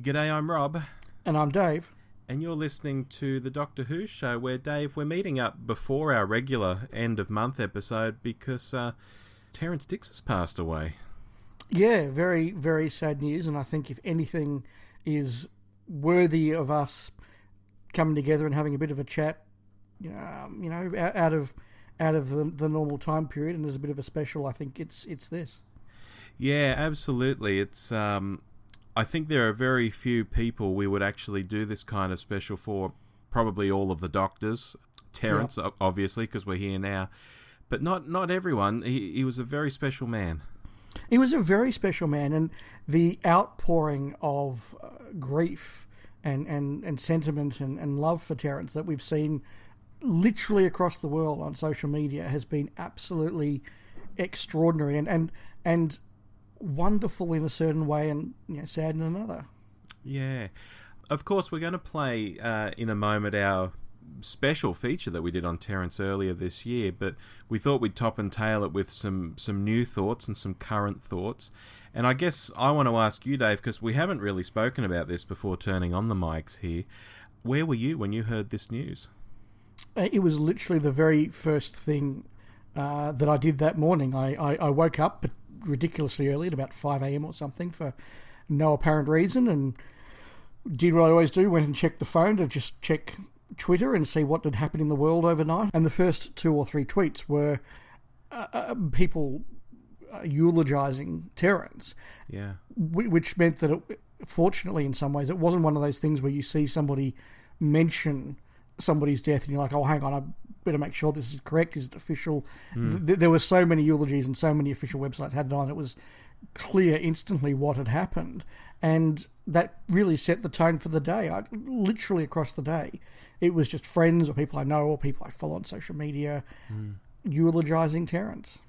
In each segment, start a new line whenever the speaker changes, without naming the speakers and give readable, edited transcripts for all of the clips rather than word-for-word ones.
G'day, I'm Rob.
And I'm Dave.
And you're listening to the Doctor Who show where, Dave, we're meeting up before our regular end-of-month episode because Terrance Dicks has passed away.
Yeah, very, very sad news. And I think if anything is worthy of us coming together and having a bit of a chat, out of the normal time period, and there's a bit of a special, I think it's this.
Yeah, absolutely. It's I think there are very few people we would actually do this kind of special for. Probably all of the Doctors. Terrance, yep. Obviously, because we're here now. But not everyone. He was a very special man.
He was a very special man, and the outpouring of grief and sentiment and love for Terrance that we've seen literally across the world on social media has been absolutely extraordinary and wonderful in a certain way and sad in another.
Yeah. Of course, we're going to play in a moment our special feature that we did on Terrance earlier this year, but we thought we'd top and tail it with some new thoughts and some current thoughts. And I guess I want to ask you, Dave, because we haven't really spoken about this before turning on the mics here. Where were you when you heard this news?
It was literally the very first thing that I did that morning. I woke up ridiculously early at about 5 a.m. or something for no apparent reason and did what I always do, went and checked the phone to just check Twitter and see what had happened in the world overnight. And the first 2 or 3 tweets were people eulogising Terrance.
Yeah.
Which meant that, fortunately, in some ways, it wasn't one of those things where you see somebody mention somebody's death and you're like, oh, hang on, I better make sure this is correct, is it official? There were so many eulogies and so many official websites had it on, it was clear instantly what had happened, and that really set the tone for the day. Literally across the day, it was just friends or people I know or people I follow on social media eulogising Terrance.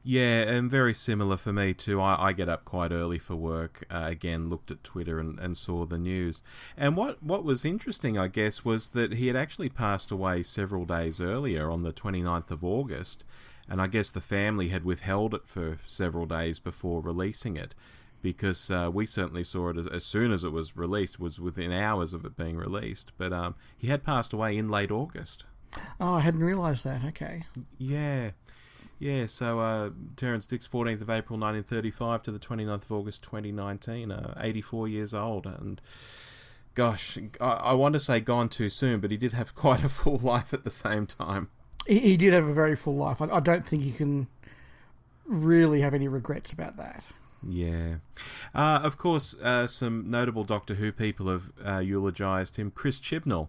Yeah, and very similar for me too. I get up quite early for work, again, looked at Twitter and saw the news. And what was interesting, I guess, was that he had actually passed away several days earlier on the 29th of August, and I guess the family had withheld it for several days before releasing it, because we certainly saw it as soon as it was released, was within hours of it being released. But he had passed away in late August.
Oh, I hadn't realised that, okay.
Yeah, so Terrance Dicks, 14th of April 1935 to the 29th of August 2019, 84 years old. And gosh, I want to say gone too soon, but he did have quite a full life at the same time.
He did have a very full life. I don't think you can really have any regrets about that.
Yeah. Of course, some notable Doctor Who people have eulogised him. Chris Chibnall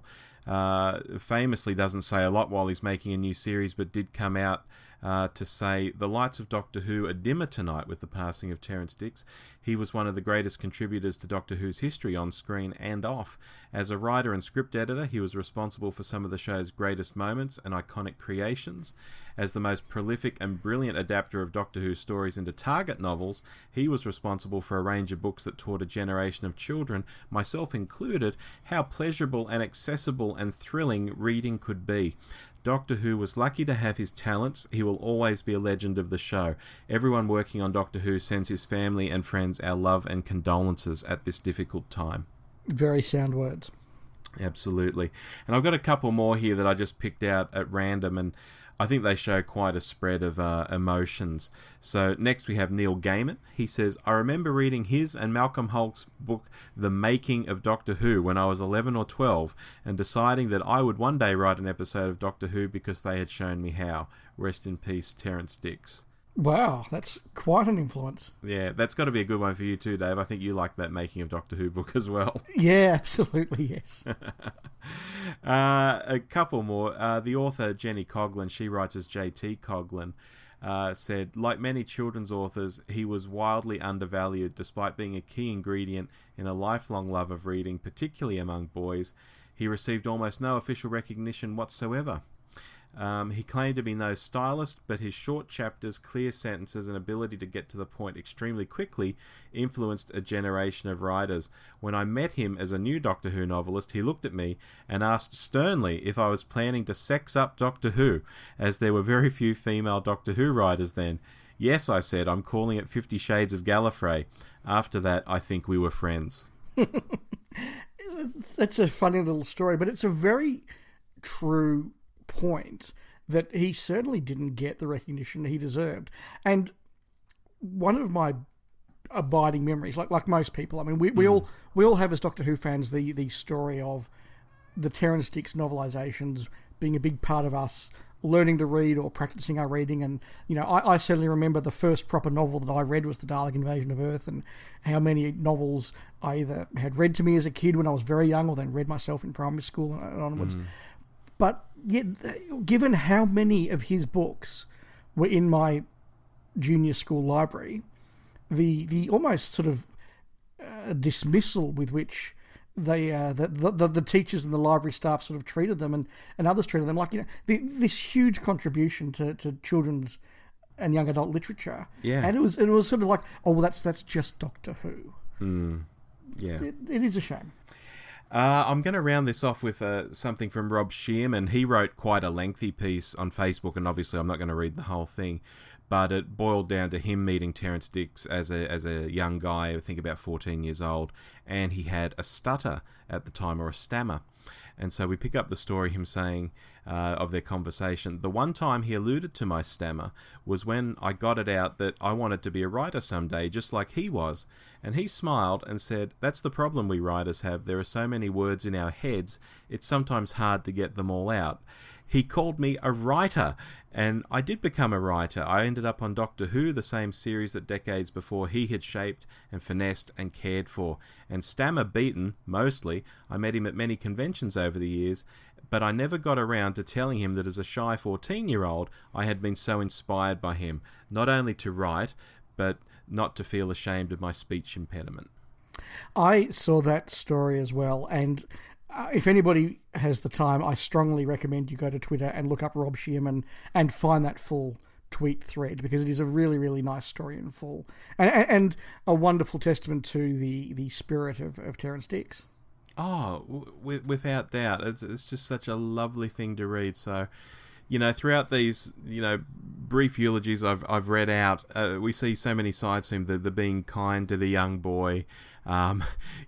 famously doesn't say a lot while he's making a new series, but did come out to say, the lights of Doctor Who are dimmer tonight with the passing of Terrance Dicks. He was one of the greatest contributors to Doctor Who's history on screen and off. As a writer and script editor, he was responsible for some of the show's greatest moments and iconic creations. As the most prolific and brilliant adapter of Doctor Who stories into target novels, he was responsible for a range of books that taught a generation of children, myself included, how pleasurable and accessible and thrilling reading could be. Doctor Who was lucky to have his talents. He will always be a legend of the show. Everyone working on Doctor Who sends his family and friends our love and condolences at this difficult time.
Very sound words.
Absolutely. And I've got a couple more here that I just picked out at random, and I think they show quite a spread of emotions. So next we have Neil Gaiman. He says, I remember reading his and Malcolm Hulke's book, The Making of Doctor Who, when I was 11 or 12, and deciding that I would one day write an episode of Doctor Who because they had shown me how. Rest in peace, Terrance Dicks.
Wow, that's quite an influence.
Yeah, that's got to be a good one for you too, Dave. I think you like that Making of Doctor Who book as well.
Yeah, absolutely, yes.
A couple more. The author, Jenny Coughlin, she writes as J.T. Coughlin, said, like many children's authors, he was wildly undervalued despite being a key ingredient in a lifelong love of reading, particularly among boys. He received almost no official recognition whatsoever. He claimed to be no stylist, but his short chapters, clear sentences, and ability to get to the point extremely quickly influenced a generation of writers. When I met him as a new Doctor Who novelist, he looked at me and asked sternly if I was planning to sex up Doctor Who, as there were very few female Doctor Who writers then. Yes, I said, I'm calling it 50 Shades of Gallifrey. After that, I think we were friends.
That's a funny little story, but it's a very true point that he certainly didn't get the recognition he deserved. And one of my abiding memories, like most people, I mean, we all have as Doctor Who fans the story of the Terrance Dicks novelisations being a big part of us learning to read or practicing our reading. And, you know, I certainly remember the first proper novel that I read was The Dalek Invasion of Earth, and how many novels I either had read to me as a kid when I was very young or then read myself in primary school and onwards. But yet, given how many of his books were in my junior school library, the almost sort of dismissal with which they the teachers and the library staff sort of treated them and others treated them, like, you know, this huge contribution to children's and young adult literature.
Yeah.
And it was sort of like, oh, well, that's just Doctor Who.
Yeah.
It is a shame.
I'm going to round this off with something from Rob Shearman. He wrote quite a lengthy piece on Facebook, and obviously I'm not going to read the whole thing, but it boiled down to him meeting Terrance Dicks as a young guy, I think about 14 years old, and he had a stutter at the time, or a stammer. And so we pick up the story, him saying of their conversation, the one time he alluded to my stammer was when I got it out that I wanted to be a writer someday, just like he was. And he smiled and said, that's the problem we writers have. There are so many words in our heads, it's sometimes hard to get them all out. He called me a writer, and I did become a writer. I ended up on Doctor Who, the same series that decades before he had shaped and finessed and cared for. And stammer beaten, mostly, I met him at many conventions over the years, but I never got around to telling him that as a shy 14-year-old, I had been so inspired by him, not only to write, but not to feel ashamed of my speech impediment.
I saw that story as well, and if anybody has the time, I strongly recommend you go to Twitter and look up Rob Shearman and find that full tweet thread, because it is a really, really nice story in full, and a wonderful testament to the spirit of Terrance Dicks.
Oh, without doubt. It's just such a lovely thing to read. So, you know, throughout these, you know, brief eulogies I've read out, we see so many sides to him. The being kind to the young boy,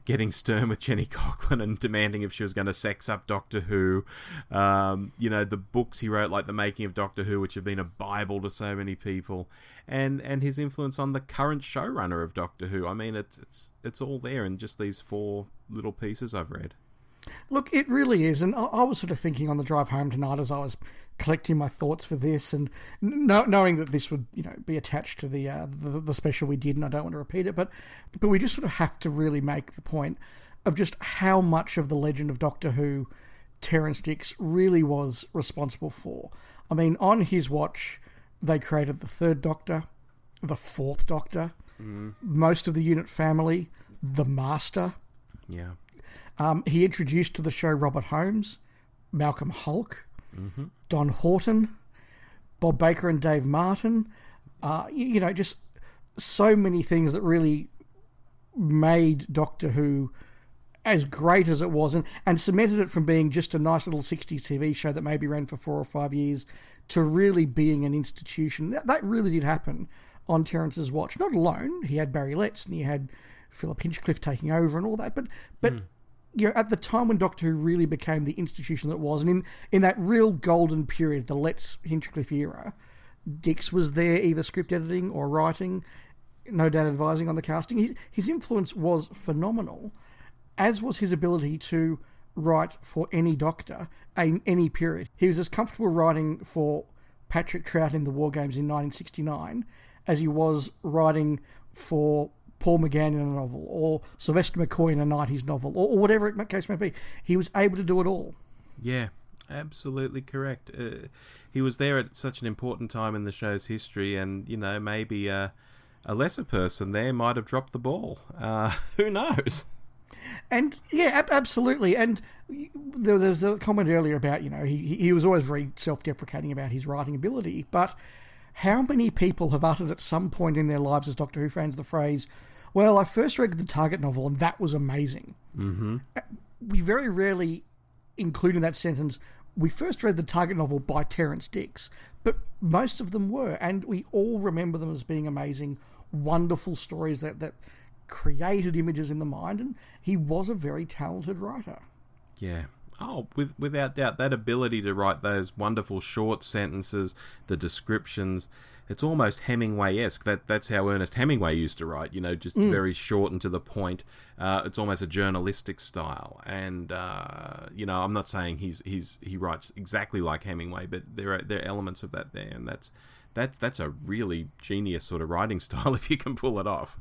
getting stern with Jenny Coughlin and demanding if she was going to sex up Doctor Who. You know, the books he wrote, like The Making of Doctor Who, which have been a bible to so many people, and his influence on the current showrunner of Doctor Who. I mean, it's all there in just these 4 little pieces I've read.
Look, it really is, and I was sort of thinking on the drive home tonight as I was collecting my thoughts for this, and knowing that this would, you know, be attached to the special we did, and I don't want to repeat it, but we just sort of have to really make the point of just how much of the legend of Doctor Who Terrance Dicks really was responsible for. I mean, on his watch, they created the 3rd Doctor, the 4th Doctor, most of the Unit family, the Master.
Yeah.
He introduced to the show Robert Holmes, Malcolm Hulke, Don Horton, Bob Baker and Dave Martin. You know, just so many things that really made Doctor Who as great as it was, and cemented it from being just a nice little 60s TV show that maybe ran for 4 or 5 years to really being an institution. That really did happen on Terrance's watch. Not alone. He had Barry Letts and he had Philip Hinchcliffe taking over and all that, but you know, at the time when Doctor Who really became the institution that it was, and in that real golden period, the Letts Hinchcliffe era, Dicks was there either script editing or writing, no doubt advising on the casting. His influence was phenomenal, as was his ability to write for any Doctor in any period. He was as comfortable writing for Patrick Troughton in the War Games in 1969 as he was writing for Paul McGann in a novel, or Sylvester McCoy in a 90s novel, or whatever the case may be. He was able to do it all.
Yeah, absolutely correct. He was there at such an important time in the show's history, and, you know, maybe a lesser person there might have dropped the ball. Who knows?
And, yeah, absolutely. And there was a comment earlier about, you know, he was always very self-deprecating about his writing ability, but how many people have uttered at some point in their lives as Doctor Who fans the phrase, well, I first read the Target novel and that was amazing. Mm-hmm. We very rarely include in that sentence, we first read the Target novel by Terrance Dicks, but most of them were, and we all remember them as being amazing, wonderful stories that created images in the mind, and he was a very talented writer.
Yeah. Oh, without doubt, that ability to write those wonderful short sentences, the descriptions, it's almost Hemingway-esque. That's how Ernest Hemingway used to write, just very short and to the point. It's almost a journalistic style. And, I'm not saying he writes exactly like Hemingway, but there are elements of that there. And that's a really genius sort of writing style if you can pull it off.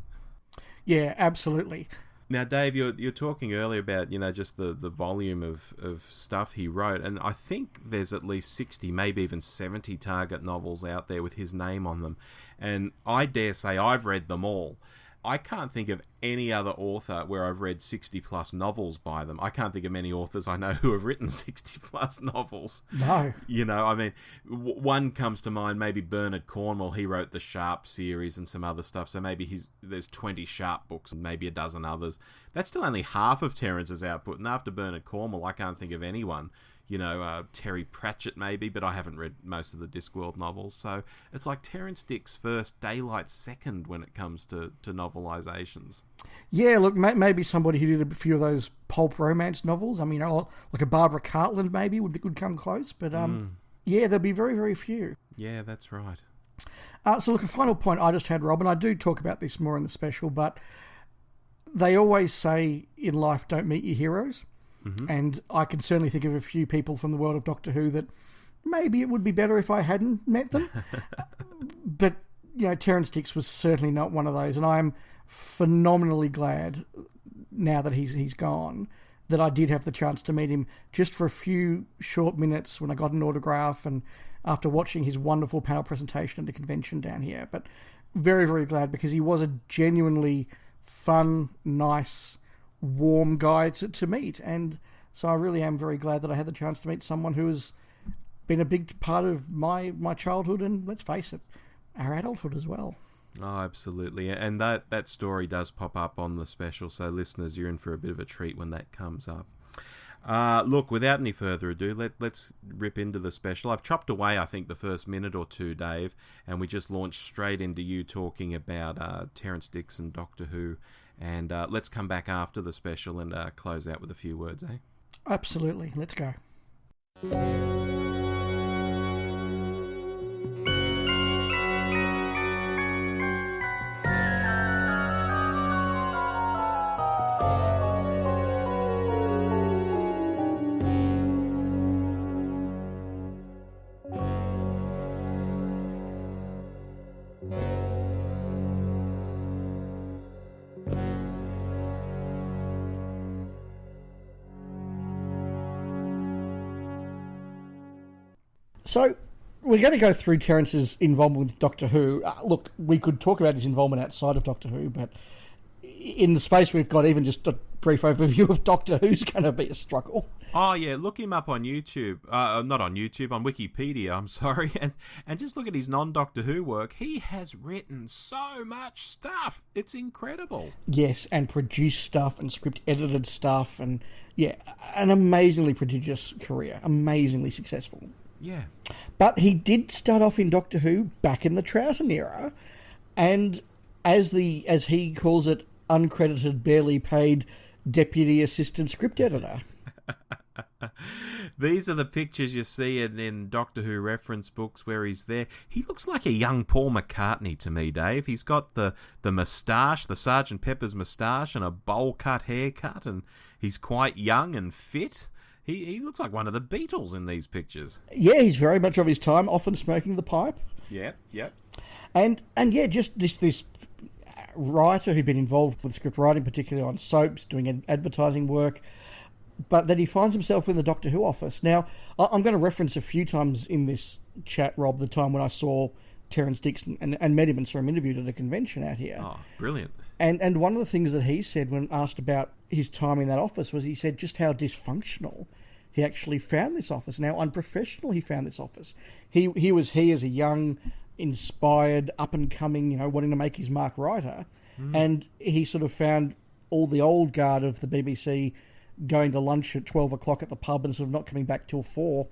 Yeah, absolutely.
Now, Dave, you're talking earlier about, just the volume of stuff he wrote, and I think there's at least 60, maybe even 70 Target novels out there with his name on them, and I dare say I've read them all. I can't think of any other author where I've read 60-plus novels by them. I can't think of many authors I know who have written 60-plus novels.
No.
One comes to mind, maybe Bernard Cornwell. He wrote the Sharp series and some other stuff, so maybe there's 20 Sharp books and maybe a dozen others. That's still only half of Terrance's output, and after Bernard Cornwell, I can't think of anyone. Terry Pratchett maybe, but I haven't read most of the Discworld novels. So it's like Terrance Dicks first, Daylight second when it comes to novelizations. Yeah,
look, maybe somebody who did a few of those pulp romance novels. I mean, like a Barbara Cartland maybe would come close, but yeah, there'd be very, very few.
Yeah, that's right.
So look, a final point I just had, Rob, and I do talk about this more in the special, but they always say in life, don't meet your heroes. Mm-hmm. And I can certainly think of a few people from the world of Doctor Who that maybe it would be better if I hadn't met them. But, Terrance Dicks was certainly not one of those. And I am phenomenally glad, now that he's gone, that I did have the chance to meet him just for a few short minutes when I got an autograph and after watching his wonderful panel presentation at the convention down here. But very, very glad, because he was a genuinely fun, nice, warm guy to meet, and so I really am very glad that I had the chance to meet someone who has been a big part of my childhood, and let's face it, our adulthood as well.
Oh, absolutely. And that story does pop up on the special, so listeners, you're in for a bit of a treat when that comes up. Look, without any further ado, let's rip into the special. I've chopped away, I think, the first minute or two, Dave, and we just launched straight into you talking about Terrance Dicks and Doctor Who. And let's come back after the special and close out with a few words, eh?
Absolutely. Let's go. So, we're going to go through Terrance's involvement with Doctor Who. Look, we could talk about his involvement outside of Doctor Who, but in the space we've got, even just a brief overview of Doctor Who's going to be a struggle.
Oh, yeah, look him up on YouTube. Not on YouTube, on Wikipedia, I'm sorry. And just look at his non-Doctor Who work. He has written so much stuff. It's incredible.
Yes, and produced stuff and script-edited stuff. And, yeah, an amazingly prodigious career. Amazingly successful.
Yeah.
But he did start off in Doctor Who back in the Troughton era, and as he calls it, uncredited, barely paid deputy assistant script editor.
These are the pictures you see in Doctor Who reference books where he's there. He looks like a young Paul McCartney to me, Dave. He's got the moustache, the Sgt. Pepper's moustache, and a bowl-cut haircut, and he's quite young and fit. He looks like one of the Beatles in these pictures.
Yeah, he's very much of his time, often smoking the pipe.
Yep.
And yeah, just this writer who'd been involved with script writing, particularly on soaps, doing advertising work, but then he finds himself in the Doctor Who office. Now, I'm going to reference a few times in this chat, Rob, the time when I saw Terrance Dicks and met him and saw him interviewed at a convention out here.
Oh, brilliant.
And one of the things that he said when asked about his time in that office was he said just how dysfunctional he actually found this office, and how unprofessional he found this office. He was as a young, inspired, up-and-coming, wanting to make his mark writer, and he sort of found all the old guard of the BBC going to lunch at 12 o'clock at the pub and sort of not coming back till 4,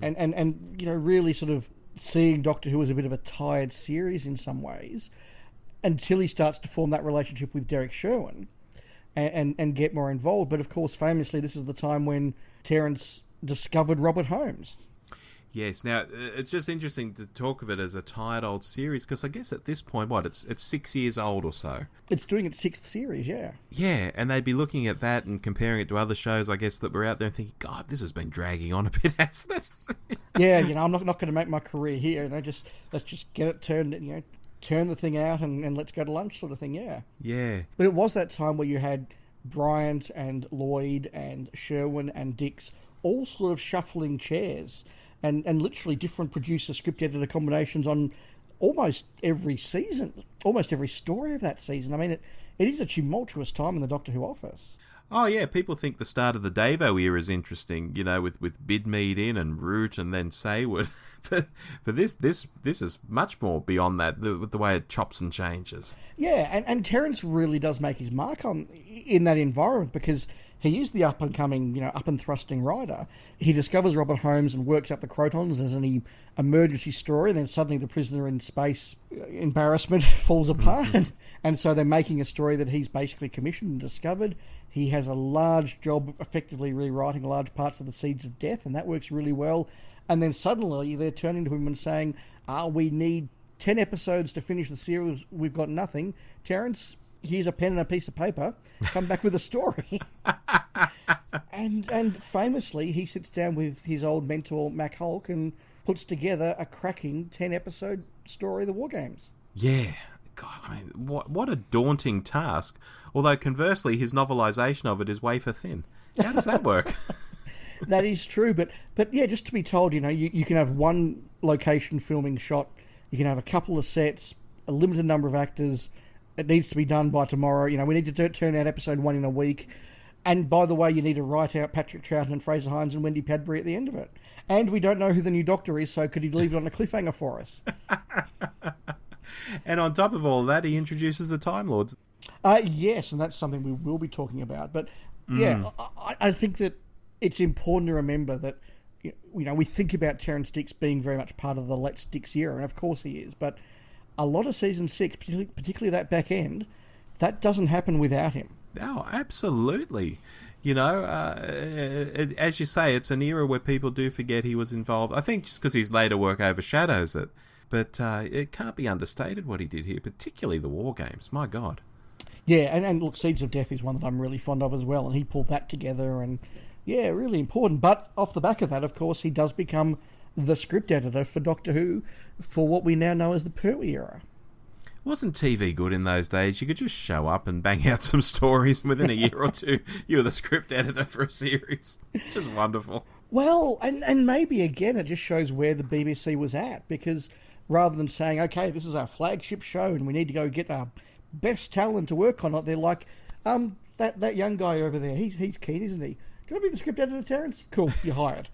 and really sort of seeing Doctor Who as a bit of a tired series in some ways. until he starts to form that relationship with Derek Sherwin and get more involved. But of course, famously, this is the time when Terrance discovered Robert Holmes.
Yes. Now, it's just interesting to talk of it as a tired old series, because I guess at this point, it's 6 years old or so.
It's doing its 6th series, yeah.
Yeah, and they'd be looking at that and comparing it to other shows, I guess, that were out there and thinking, God, this has been dragging on a bit.
Yeah, I'm not going to make my career here. Let's just get it turned, turn the thing out and let's go to lunch sort of thing, yeah.
Yeah.
But it was that time where you had Bryant and Lloyd and Sherwin and Dicks all sort of shuffling chairs and literally different producer script editor combinations on almost every season, almost every story of that season. I mean, it is a tumultuous time in the Doctor Who office.
Oh, yeah, people think the start of the Davo era is interesting, with Bidmead in and Root and then Saywood. but this is much more beyond that, the way it chops and changes.
Yeah, and Terrance really does make his mark in that environment, because he is the up-and-coming, up-and-thrusting writer. He discovers Robert Holmes and works up the Crotons as an emergency story, and then suddenly the prisoner in space embarrassment falls apart, and so they're making a story that he's basically commissioned and discovered. He has a large job effectively rewriting large parts of the Seeds of Death, and that works really well. And then suddenly they're turning to him and saying, we need 10 episodes to finish the series, we've got nothing. Terrance, here's a pen and a piece of paper, come back with a story. and famously, he sits down with his old mentor, Mac Hulk, and puts together a cracking 10-episode story of the War Games.
Yeah. God, I mean, what a daunting task. Although, conversely, his novelisation of it is wafer thin. How does that work?
That is true, but yeah, just to be told, you can have one location filming shot, you can have a couple of sets, a limited number of actors, it needs to be done by tomorrow, we need to turn out episode 1 in a week, and by the way, you need to write out Patrick Troughton and Fraser Hines and Wendy Padbury at the end of it. And we don't know who the new Doctor is, so could he leave it on a cliffhanger for us?
And on top of all that, he introduces the Time Lords.
Yes, and that's something we will be talking about. But yeah, I think that it's important to remember that we think about Terrance Dicks being very much part of the Let's Dicks era, and of course he is. But a lot of season 6, particularly that back end, that doesn't happen without him.
Oh, absolutely. As you say, it's an era where people do forget he was involved. I think just because his later work overshadows it. But it can't be understated what he did here, particularly the War Games. My God. Yeah,
and look, Seeds of Death is one that I'm really fond of as well, and he pulled that together, and yeah, really important. But off the back of that, of course, he does become the script editor for Doctor Who for what we now know as the Pertwee era.
Wasn't TV good in those days? You could just show up and bang out some stories, and within a year or two, you were the script editor for a series. Just wonderful.
Well, and maybe, again, it just shows where the BBC was at, because rather than saying, okay, this is our flagship show and we need to go get our best talent to work on it, they're like, that young guy over there, he's keen, isn't he? Do you want to be the script editor, Terrance? Cool, you're hired.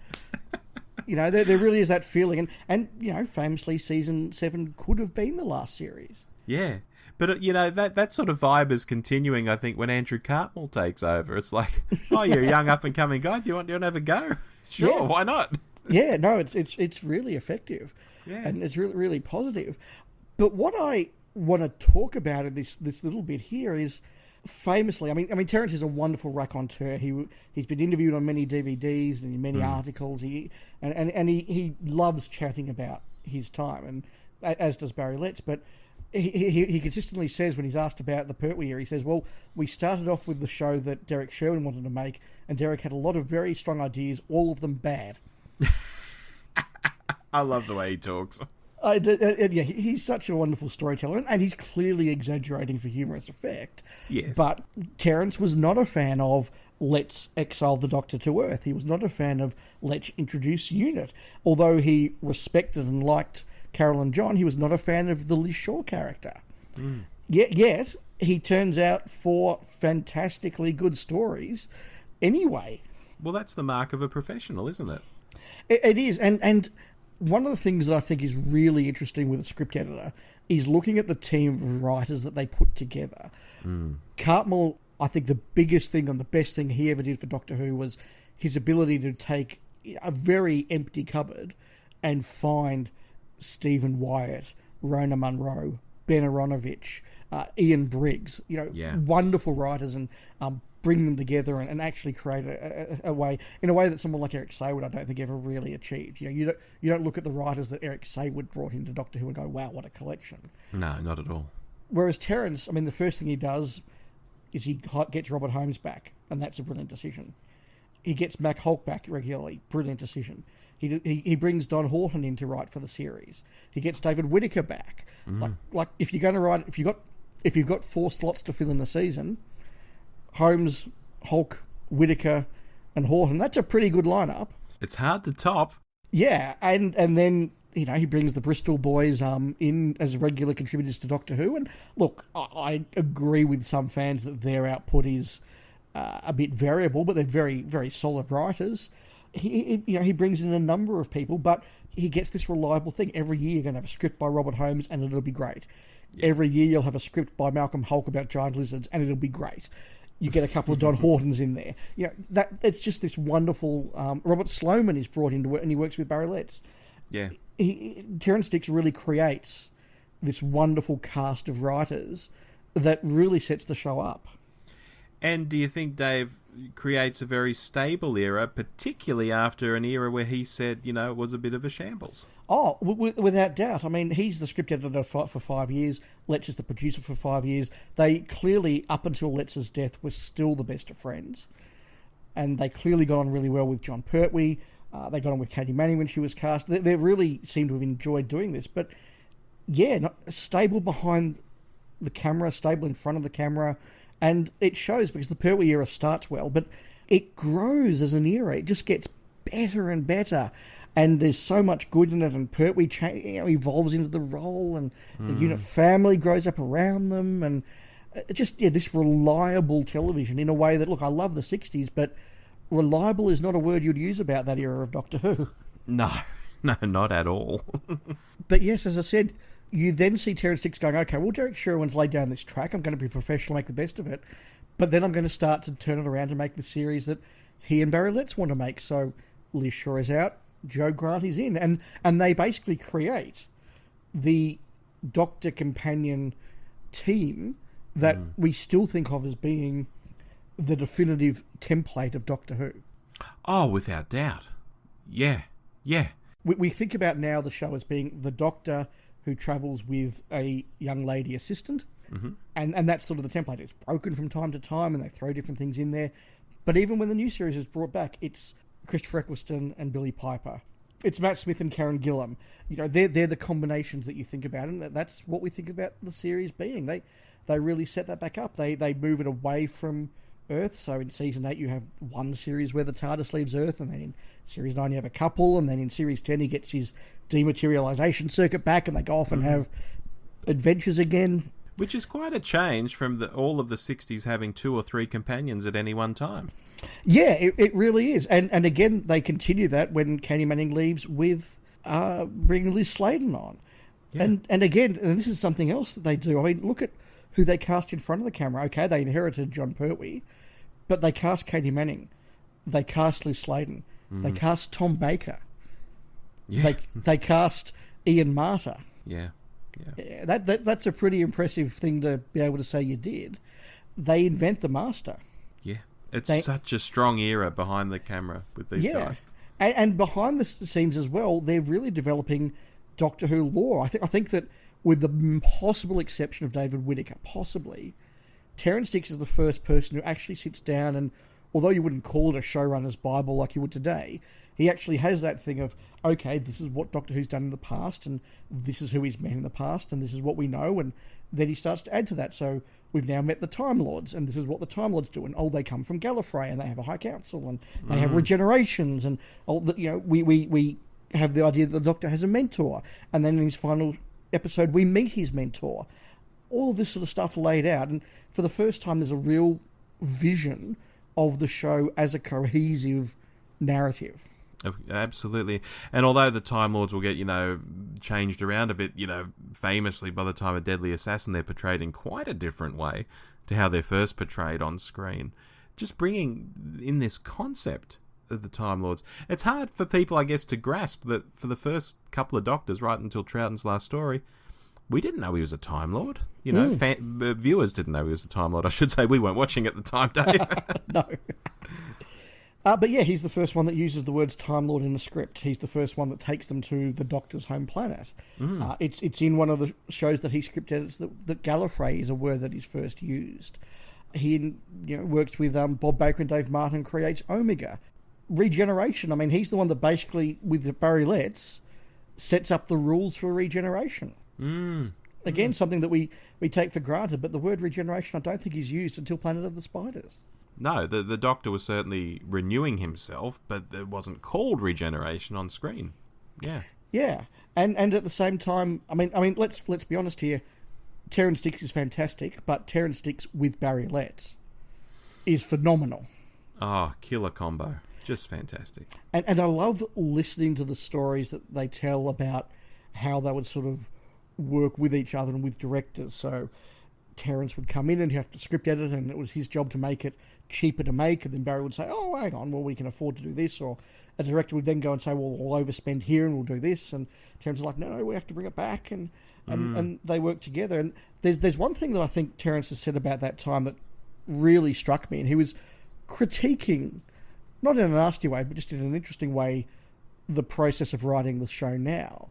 There really is that feeling. And famously, season 7 could have been the last series.
Yeah. But, that sort of vibe is continuing, I think, when Andrew Cartmel takes over. It's like, oh, you're a young up-and-coming guy. Do you want to have a go? Sure, yeah. Why not?
Yeah, no, it's really effective. Yeah. And it's really, really positive. But what I want to talk about in this little bit here is, famously, I mean, Terrance is a wonderful raconteur. He's been interviewed on many DVDs and in many articles. He loves chatting about his time, and as does Barry Letts. But he consistently says, when he's asked about the Pertwee era, he says, well, we started off with the show that Derek Sherwin wanted to make, and Derek had a lot of very strong ideas, all of them bad.
I love the way he talks.
Yeah, he's such a wonderful storyteller, and he's clearly exaggerating for humorous effect.
Yes.
But Terrance was not a fan of let's exile the Doctor to Earth. He was not a fan of let's introduce Unit. Although he respected and liked Carol and John, he was not a fan of the Liz Shaw character. Yet, he turns out 4 fantastically good stories anyway.
Well, that's the mark of a professional, isn't it?
It is, and one of the things that I think is really interesting with a script editor is looking at the team of writers that they put together. Cartmel, I think the biggest thing and the best thing he ever did for Doctor Who was his ability to take a very empty cupboard and find Stephen Wyatt, Rona Munro, Ben Aronovich, Ian Briggs,
Yeah.
wonderful writers, and bring them together and actually create a way, in a way that someone like Eric Saywood I don't think ever really achieved. You don't look at the writers that Eric Saywood brought into Doctor Who and go, wow, what a collection.
No, not at all.
Whereas Terrance, I mean, the first thing he does is he gets Robert Holmes back, and that's a brilliant decision. He gets Mac Hulk back regularly, brilliant decision. He brings Don Horton in to write for the series. He gets David Whittaker back. Like if you're going to write, if you've got 4 slots to fill in the season, Holmes, Hulk, Whittaker, and Horton, that's a pretty good lineup.
It's hard to top.
Yeah, and then he brings the Bristol boys in as regular contributors to Doctor Who. And look, I agree with some fans that their output is a bit variable, but they're very, very solid writers. He brings in a number of people, but he gets this reliable thing. Every year you're going to have a script by Robert Holmes, and it'll be great. Yeah. Every year you'll have a script by Malcolm Hulke about giant lizards, and it'll be great. You get a couple of Don Hortons in there. That it's just this wonderful. Robert Sloman is brought into it, and he works with Barry Letts.
Yeah,
Terrance Dicks really creates this wonderful cast of writers that really sets the show up.
And do you think Dave creates a very stable era, particularly after an era where he said, it was a bit of a shambles?
Oh, without doubt. I mean, he's the script editor for 5 years. Letts is the producer for 5 years. They clearly, up until Letts' death, were still the best of friends. And they clearly got on really well with John Pertwee. They got on with Katie Manning when she was cast. They really seem to have enjoyed doing this. But, yeah, stable behind the camera, stable in front of the camera. And it shows because the Pertwee era starts well, but it grows as an era. It just gets better and better. And there's so much good in it, and Pertwee evolves into the role, and the unit family grows up around them, and this reliable television in a way that, look, I love the 60s, but reliable is not a word you'd use about that era of Doctor Who.
No, not at all.
But yes, as I said, you then see Terrance Dicks going, okay, well, Derek Sherwin's laid down this track, I'm going to be professional, make the best of it, but then I'm going to start to turn it around to make the series that he and Barry Letts want to make. So Liz Shaw is out, Joe Grant is in, and they basically create the Doctor companion team that we still think of as being the definitive template of Doctor Who.
Oh, without doubt. Yeah.
We think about now the show as being the Doctor who travels with a young lady assistant, and that's sort of the template. It's broken from time to time, and they throw different things in there. But even when the new series is brought back, it's Christopher Eccleston and Billy Piper. It's Matt Smith and Karen Gillan. They're the combinations that you think about, and that's what we think about the series being. They really set that back up. They move it away from Earth. So in season 8 you have one series where the TARDIS leaves Earth, and then in series 9 you have a couple, and then in series 10 he gets his dematerialization circuit back, and they go off and have adventures again. Which
is quite a change from all of the 60s having 2 or 3 companions at any one time.
Yeah, it really is. And again, they continue that when Katie Manning leaves with bringing Liz Sladen on. Yeah. And again, this is something else that they do. I mean, look at who they cast in front of the camera. Okay, they inherited John Pertwee, but they cast Katie Manning. They cast Liz Sladen. They cast Tom Baker. Yeah. They cast Ian Marter.
Yeah.
That's a pretty impressive thing to be able to say you did. They invent the Master.
Yeah. It's such a strong era behind the camera with these guys.
And behind the scenes as well, they're really developing Doctor Who lore. I think that with the possible exception of David Whittaker, possibly, Terrance Dicks is the first person who actually sits down and, although you wouldn't call it a showrunner's Bible like you would today, he actually has that thing of, okay, this is what Doctor Who's done in the past, and this is who he's met in the past, and this is what we know, and then he starts to add to that. So we've now met the Time Lords, and this is what the Time Lords do, and they come from Gallifrey, and they have a High Council, and they have regenerations, and we have the idea that the Doctor has a mentor, and then in his final episode we meet his mentor. All of this sort of stuff laid out, and for the first time there's a real vision of the show as a cohesive narrative.
Absolutely. And although the Time Lords will get, changed around a bit, famously by the time of Deadly Assassin, they're portrayed in quite a different way to how they're first portrayed on screen. Just bringing in this concept of the Time Lords. It's hard for people, I guess, to grasp that for the first couple of Doctors, right until Troughton's last story, We didn't know he was a Time Lord. You know, viewers didn't know he was a Time Lord. I should say we weren't watching at the time, Dave.
No. But yeah, he's the first one that uses the words Time Lord in a script. He's the first one that takes them to the Doctor's home planet. It's in one of the shows that he script edits that Gallifrey is a word that is first used. He works with Bob Baker and Dave Martin, creates Omega. Regeneration, I mean, he's the one that basically, with the Barry Letts, sets up the rules for regeneration. Again, something that we take for granted, but the word regeneration I don't think is used until Planet of the Spiders. No,
the Doctor was certainly renewing himself, but it wasn't called regeneration on screen.
Yeah, and at the same time, I mean, let's be honest here. Terrance Dicks is fantastic, but Terrance Dicks with Barry Letts is phenomenal.
Oh, killer combo, just fantastic.
And I love listening to the stories that they tell about how they would sort of work with each other and with directors. So Terrance would come in and he'd have to script edit, and it was his job to make it cheaper to make, and then Barry would say, oh, hang on, well, we can afford to do this, or a director would then go and say, well, we'll overspend here and we'll do this, and Terrance was like, no, we have to bring it back, and they work together. And there's one thing that I think Terrance has said about that time that really struck me, and he was critiquing, not in a nasty way, but just in an interesting way, the process of writing the show now,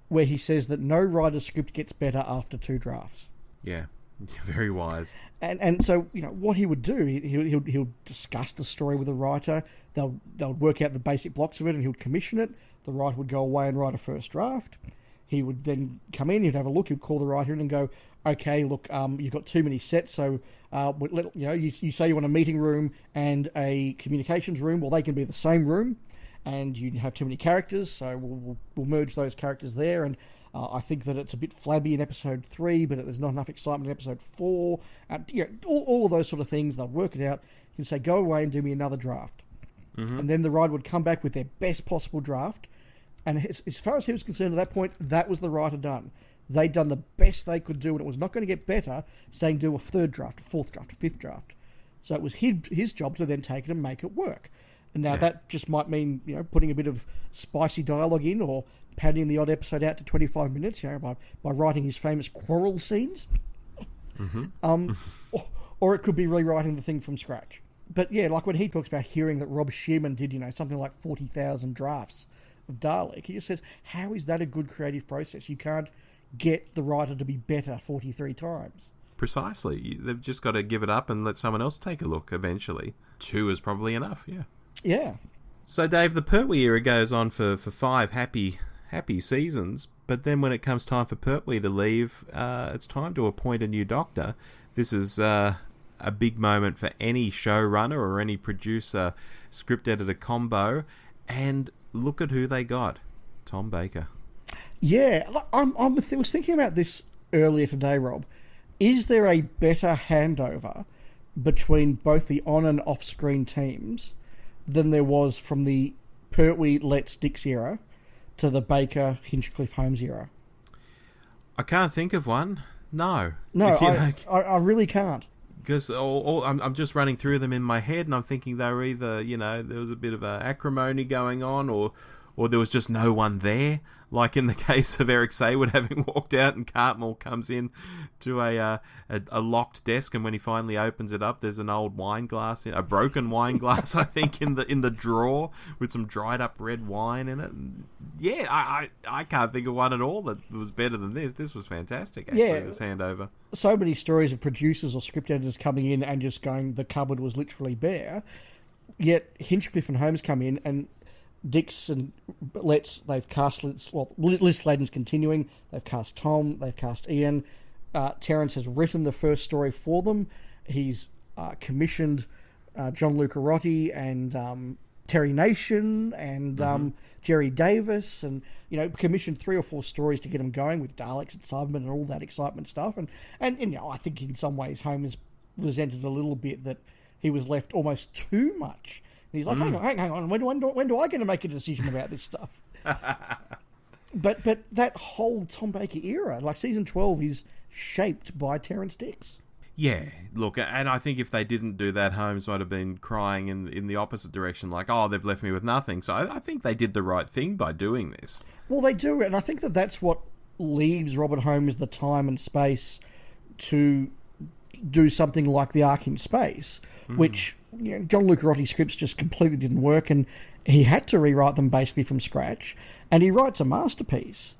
where he says that no writer's script gets better after 2 drafts.
Yeah. Very wise.
And so, what he would do, he'll discuss the story with a writer. They'll work out the basic blocks of it, and he'll commission it. The writer would go away and write a first draft. He would then come in, he'd have a look, he'd call the writer in and go, okay, look, you've got too many sets, so you say you want a meeting room and a communications room. Well, they can be the same room, and you have too many characters, so we'll merge those characters there. And I think that it's a bit flabby in episode 3, but there's not enough excitement in episode 4. All of those sort of things, they'll work it out. You can say, go away and do me another draft. And then the writer would come back with their best possible draft. And as far as he was concerned at that point, that was the writer done. They'd done the best they could do, and it was not going to get better saying do a 3rd draft, a 4th draft, a 5th draft. So it was his job to then take it and make it work. And now that just might mean, putting a bit of spicy dialogue in, or padding the odd episode out to 25 minutes, by writing his famous quarrel scenes. Or it could be rewriting the thing from scratch. But yeah, like when he talks about hearing that Rob Shearman did, something like 40,000 drafts of Dalek, he just says, how is that a good creative process? You can't get the writer to be better 43 times.
Precisely. They've just got to give it up and let someone else take a look eventually. 2 is probably enough,
Yeah.
So, Dave, the Pertwee era goes on for 5 happy seasons, but then when it comes time for Pertwee to leave, it's time to appoint a new Doctor. This is a big moment for any showrunner or any producer, script editor combo, and look at who they got. Tom Baker.
Yeah, I was thinking about this earlier today, Rob. Is there a better handover between both the on and off-screen teams than there was from the Pertwee, Letts, Dicks era to the Baker, Hinchcliffe, Holmes era?
I can't think of one. No.
I really can't.
Because I'm just running through them in my head, and I'm thinking they were either, there was a bit of acrimony going on, or there was just no one there. Like in the case of Eric Saywood having walked out, and Cartmel comes in to a locked desk, and when he finally opens it up, there's an old wine glass, a broken wine glass, I think, in the drawer with some dried up red wine in it. And yeah, I can't think of one at all that was better than this. This was fantastic, actually, this handover.
So many stories of producers or script editors coming in and just going, the cupboard was literally bare. Yet Hinchcliffe and Holmes come in, and Dicks and Letts, they've cast Liz Sladen's continuing. They've cast Tom. They've cast Ian. Terrance has written the first story for them. He's commissioned John Lucarotti and Terry Nation and Jerry Davis, and commissioned 3 or 4 stories to get them going with Daleks and Cybermen and all that excitement stuff. And I think in some ways Holmes resented a little bit that he was left almost too much. And he's like, hang on, when do I get to make a decision about this stuff? But that whole Tom Baker era, like season 12, is shaped by Terrance Dicks.
Yeah, look, and I think if they didn't do that, Holmes might have been crying in the opposite direction, like, oh, they've left me with nothing. So I think they did the right thing by doing this.
Well, they do, and I think that's what leaves Robert Holmes the time and space to do something like the Ark in Space, which John Lucarotti's scripts just completely didn't work, and he had to rewrite them basically from scratch, and he writes a masterpiece.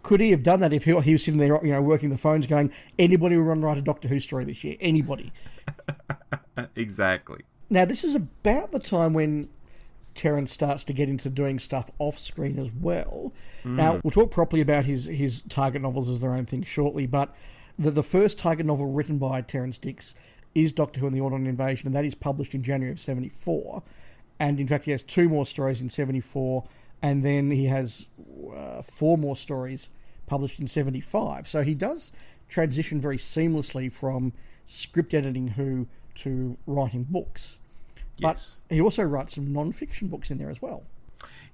Could he have done that if he was sitting there, working the phones going, anybody will run write a Doctor Who story this year? Anybody.
Exactly.
Now, this is about the time when Terrance starts to get into doing stuff off-screen as well. Now, we'll talk properly about his target novels as their own thing shortly, but the first target novel written by Terrance Dicks is Doctor Who and the Autumn Invasion, and that is published in January of 74. And in fact, he has 2 more stories in 74, and then he has 4 more stories published in 75. So he does transition very seamlessly from script editing Who to writing books.
Yes.
But he also writes some non-fiction books in there as well.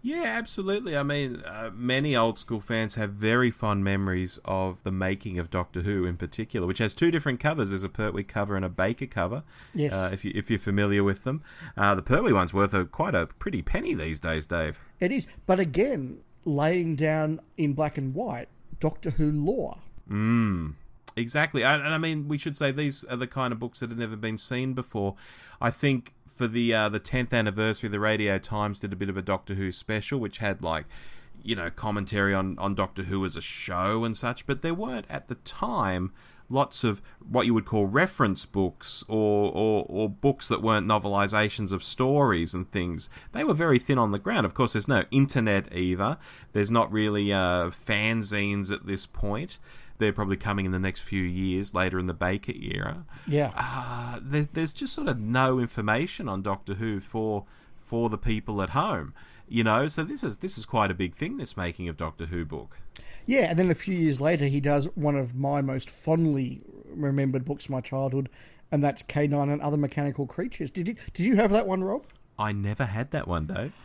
Yeah, absolutely. I mean, many old school fans have very fond memories of the making of Doctor Who in particular, which has 2 different covers. There's a Pertwee cover and a Baker cover,
Yes.
if you're familiar with them. The Pertwee one's worth quite a pretty penny these days, Dave.
It is. But again, laying down in black and white Doctor Who lore.
Exactly. And I mean, we should say these are the kind of books that have never been seen before. I think for the 10th anniversary, the Radio Times did a bit of a Doctor Who special, which had commentary on Doctor Who as a show and such, but there weren't at the time lots of what you would call reference books or books that weren't novelizations of stories and things. They were very thin on the ground. Of course, there's no internet either. There's not really fanzines at this point. They're probably coming in the next few years, later in the Baker era.
Yeah.
There's just sort of no information on Doctor Who for the people at home, So this is quite a big thing, this making of Doctor Who book.
Yeah, and then a few years later, he does one of my most fondly remembered books from my childhood, and that's K9 and Other Mechanical Creatures. Did you have that one, Rob?
I never had that one, Dave.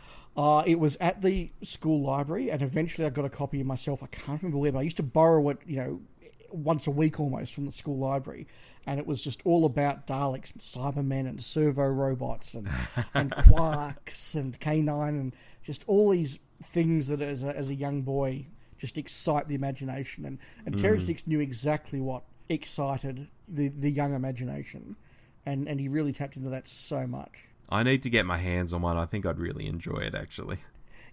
It was at the school library, and eventually I got a copy myself. I can't remember where, but I used to borrow it, once a week almost from the school library. And it was just all about Daleks and Cybermen and servo robots and quarks and K9 and just all these things that as a young boy just excite the imagination. And Terrance Dicks knew exactly what excited the young imagination. And he really tapped into that so much.
I need to get my hands on one. I think I'd really enjoy it, actually.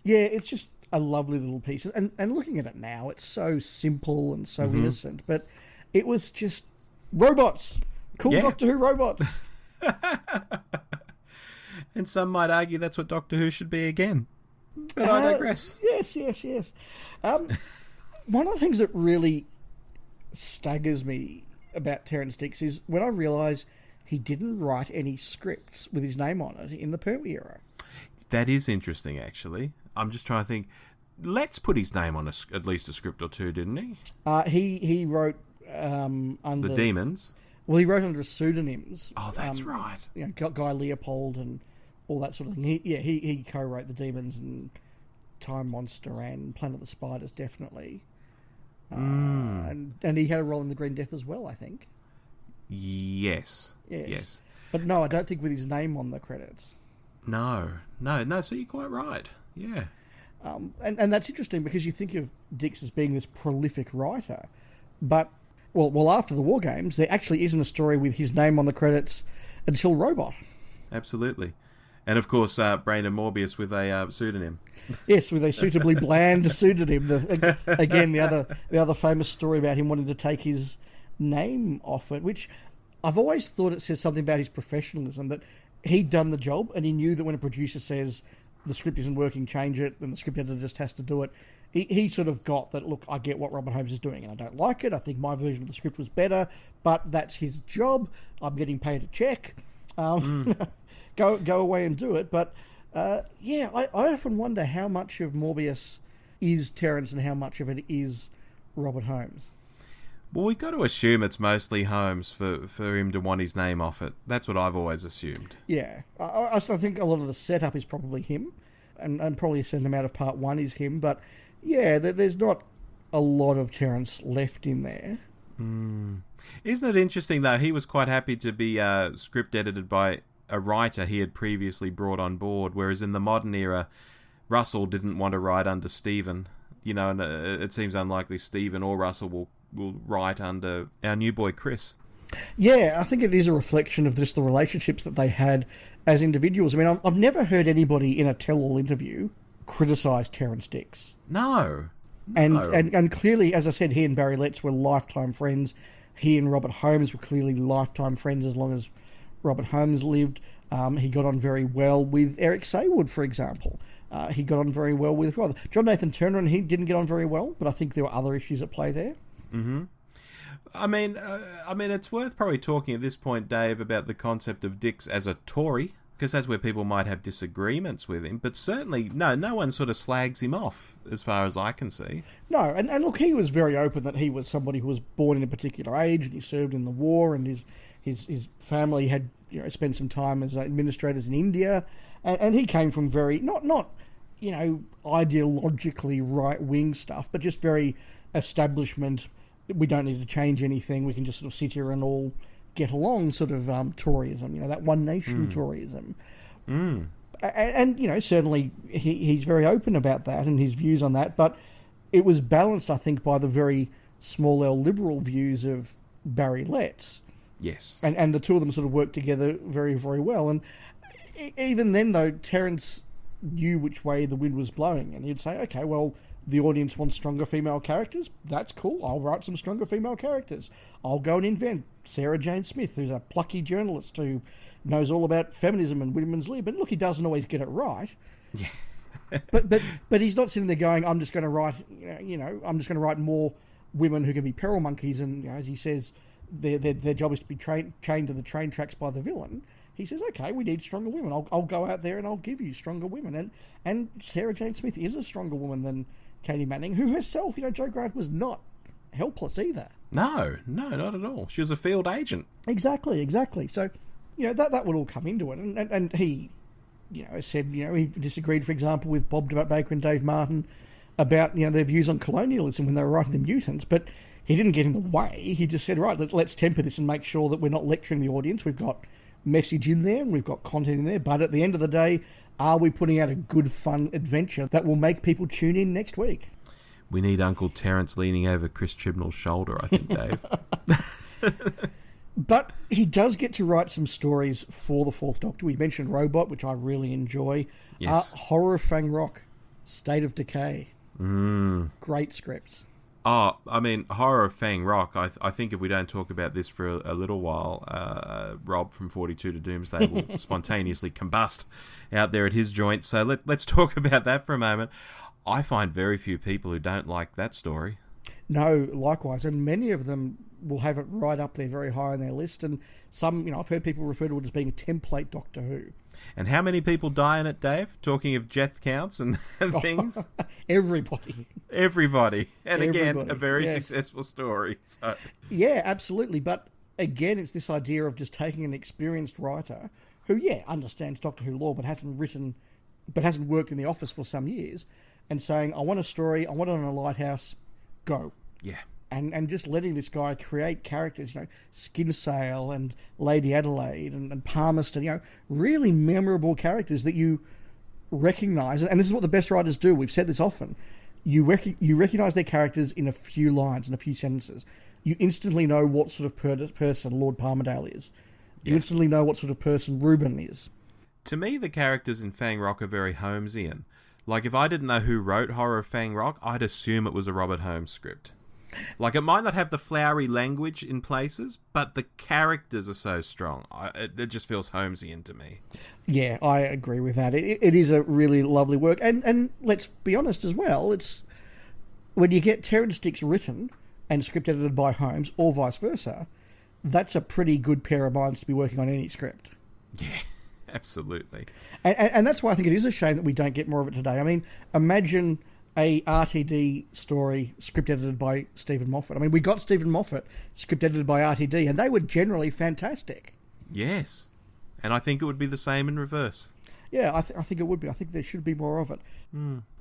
Yeah, it's just a lovely little piece. And looking at it now, it's so simple and so innocent. But it was just robots. Cool Doctor Who robots.
And some might argue that's what Doctor Who should be again. But I digress.
Yes. One of the things that really staggers me about Terrance Dicks is when I realise he didn't write any scripts with his name on it in the Pertwee era.
That is interesting, actually. I'm just trying to think. Let's put his name on at least a script or 2, didn't he?
He wrote under...
The Demons?
Well, he wrote under pseudonyms.
Oh, that's right.
Guy Leopold and all that sort of thing. He co-wrote The Demons and Time Monster and Planet of the Spiders, definitely. And he had a role in The Green Death as well, I think.
Yes.
But no, I don't think with his name on the credits. No,
so you're quite right. Yeah.
And that's interesting because you think of Dicks as being this prolific writer, but, well, after the War Games, there actually isn't a story with his name on the credits until Robot.
Absolutely. And, of course, Brandon Morbius with a pseudonym.
Yes, with a suitably bland pseudonym. Again, the other famous story about him wanting to take his name off it, which I've always thought it says something about his professionalism, that he'd done the job and he knew that when a producer says the script isn't working, change it, then the script editor just has to do it. He sort of got that, look, I get what Robert Holmes is doing and I don't like it. I think my version of the script was better, but that's his job. I'm getting paid a check. Go away and do it. But I often wonder how much of Morbius is Terrance and how much of it is Robert Holmes.
Well, we've got to assume it's mostly Holmes for him to want his name off it. That's what I've always assumed.
Yeah. I still think a lot of the setup is probably him, and probably a certain amount of part 1 is him, but yeah, there's not a lot of Terrance left in there.
Isn't it interesting, though? He was quite happy to be script edited by a writer he had previously brought on board, whereas in the modern era, Russell didn't want to write under Stephen. and it seems unlikely Stephen or Russell will write under our new boy Chris.
Yeah, I think it is a reflection of just the relationships that they had as individuals. I mean, I've never heard anybody in a tell-all interview criticise Terrance Dicks.
No.
And clearly, as I said, he and Barry Letts were lifetime friends. He and Robert Holmes were clearly lifetime friends as long as Robert Holmes lived. He got on very well with Eric Saywood, for example. He got on very well with John Nathan Turner, and he didn't get on very well, but I think there were other issues at play there.
Mm-hmm. I mean, it's worth probably talking at this point, Dave, about the concept of Dicks as a Tory, because that's where people might have disagreements with him. But certainly, no one sort of slags him off, as far as I can see.
No, and look, he was very open that he was somebody who was born in a particular age, and he served in the war, and his family had spent some time as administrators in India, and he came from very not ideologically right wing stuff, but just very establishment. We don't need to change anything. We can just sort of sit here and all get along, sort of Toryism, that one nation Toryism. And certainly he's very open about that and his views on that, but it was balanced, I think, by the very small L liberal views of Barry Letts.
Yes.
And the two of them sort of worked together very, very well. And even then, though, Terrance knew which way the wind was blowing, and he'd say, okay, well, the audience wants stronger female characters. That's cool. I'll write some stronger female characters. I'll go and invent Sarah Jane Smith, who's a plucky journalist who knows all about feminism and women's lib. But look, he doesn't always get it right. Yeah. but he's not sitting there going, I'm just going to write, I'm just going to write more women who can be peril monkeys. And as he says, their job is to be chained to the train tracks by the villain. He says, okay, we need stronger women. I'll go out there and I'll give you stronger women. And Sarah Jane Smith is a stronger woman than Katie Manning, who herself, Jo Grant, was not helpless either.
No, not at all. She was a field agent.
Exactly. So, that would all come into it. And he, said, he disagreed, for example, with Bob Baker and Dave Martin about, their views on colonialism when they were writing The Mutants, but he didn't get in the way. He just said, right, let's temper this and make sure that we're not lecturing the audience. We've got message in there and we've got content in there, but at the end of the day, are we putting out a good, fun adventure that will make people tune in next week?
We need Uncle Terrance leaning over Chris Chibnall's shoulder, I think, Dave.
But he does get to write some stories for the Fourth Doctor. We mentioned Robot, which I really enjoy.
Yes.
Horror of Fang Rock, State of Decay. Great scripts.
Oh, I mean, Horror of Fang Rock, I think if we don't talk about this for a little while, Rob from 42 to Doomsday will spontaneously combust out there at his joint. So let's talk about that for a moment. I find very few people who don't like that story. No,
likewise. And many of them will have it right up there very high on their list. And some, I've heard people refer to it as being template Doctor Who.
And how many people die in it, Dave? Talking of death counts and things?
Everybody.
And again, a very successful story. So.
Yeah, absolutely. But again, it's this idea of just taking an experienced writer who, understands Doctor Who lore but hasn't worked in the office for some years, and saying, I want a story, I want it on a lighthouse, go.
Yeah.
And just letting this guy create characters, Skinsale and Lady Adelaide and Palmerston, really memorable characters that you recognise. And this is what the best writers do. We've said this often. You recognise their characters in a few lines, in a few sentences. You instantly know what sort of person Lord Palmerdale is. You instantly know what sort of person Reuben is.
To me, the characters in Fang Rock are very Holmesian. Like, if I didn't know who wrote Horror of Fang Rock, I'd assume it was a Robert Holmes script. Like, it might not have the flowery language in places, but the characters are so strong. It just feels Holmesian to me.
Yeah, I agree with that. It is a really lovely work. And let's be honest as well, it's when you get Terrance Dicks written and script edited by Holmes, or vice versa, that's a pretty good pair of minds to be working on any script.
Yeah, absolutely.
And that's why I think it is a shame that we don't get more of it today. I mean, imagine a RTD story script edited by Stephen Moffat. I mean, we got Stephen Moffat script edited by RTD, and they were generally fantastic.
Yes. And I think it would be the same in reverse.
Yeah, I think it would be. I think there should be more of it.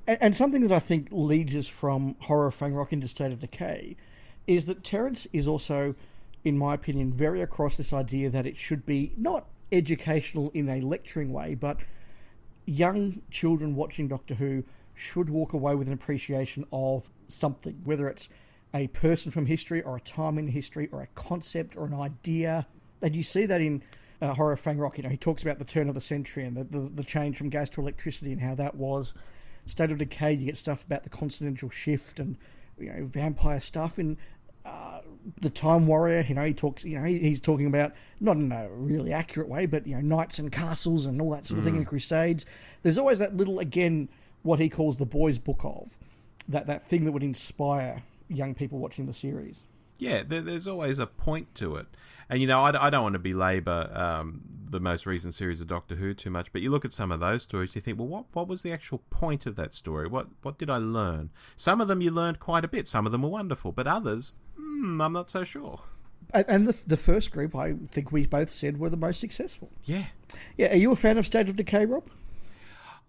And something that I think leads us from Horror of Fang Rock into State of Decay is that Terrance is also, in my opinion, very across this idea that it should be not educational in a lecturing way, but young children watching Doctor Who should walk away with an appreciation of something, whether it's a person from history or a time in history or a concept or an idea. And you see that in Horror Fang Rock. He talks about the turn of the century and the change from gas to electricity and how that was. State of Decay, you get stuff about the continental shift and vampire stuff. In the Time Warrior, he talks. He's talking about, not in a really accurate way, but knights and castles and all that sort of thing in Crusades. There's always that little, again, what he calls the boys' book of that thing that would inspire young people watching the series.
Yeah, there's always a point to it. And, I don't want to belabour the most recent series of Doctor Who too much, but you look at some of those stories, you think, well, what was the actual point of that story? What did I learn? Some of them you learned quite a bit. Some of them were wonderful, but others, I'm not so sure.
And the first group, I think we both said, were the most successful.
Yeah.
Yeah, are you a fan of State of Decay, Rob?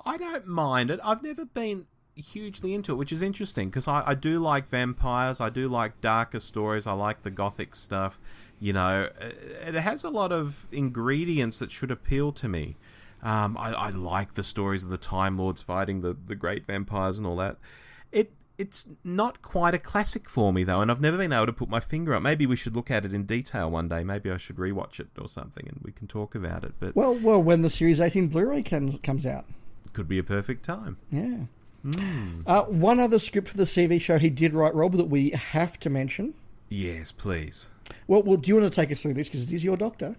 I don't mind it. I've never been hugely into it, which is interesting, because I do like vampires, I do like darker stories, I like the gothic stuff. It has a lot of ingredients that should appeal to me. I like the stories of the Time Lords fighting the great vampires and all that. It's not quite a classic for me, though, and I've never been able to put my finger on it. Maybe we should look at it in detail one day. Maybe I should rewatch it or something, and we can talk about it. But
well, when the Series 18 Blu-ray comes out.
Could be a perfect time.
Yeah. One other script for the CV show he did write, Rob, that we have to mention.
Yes, please.
Well, do you want to take us through this, because it is your Doctor?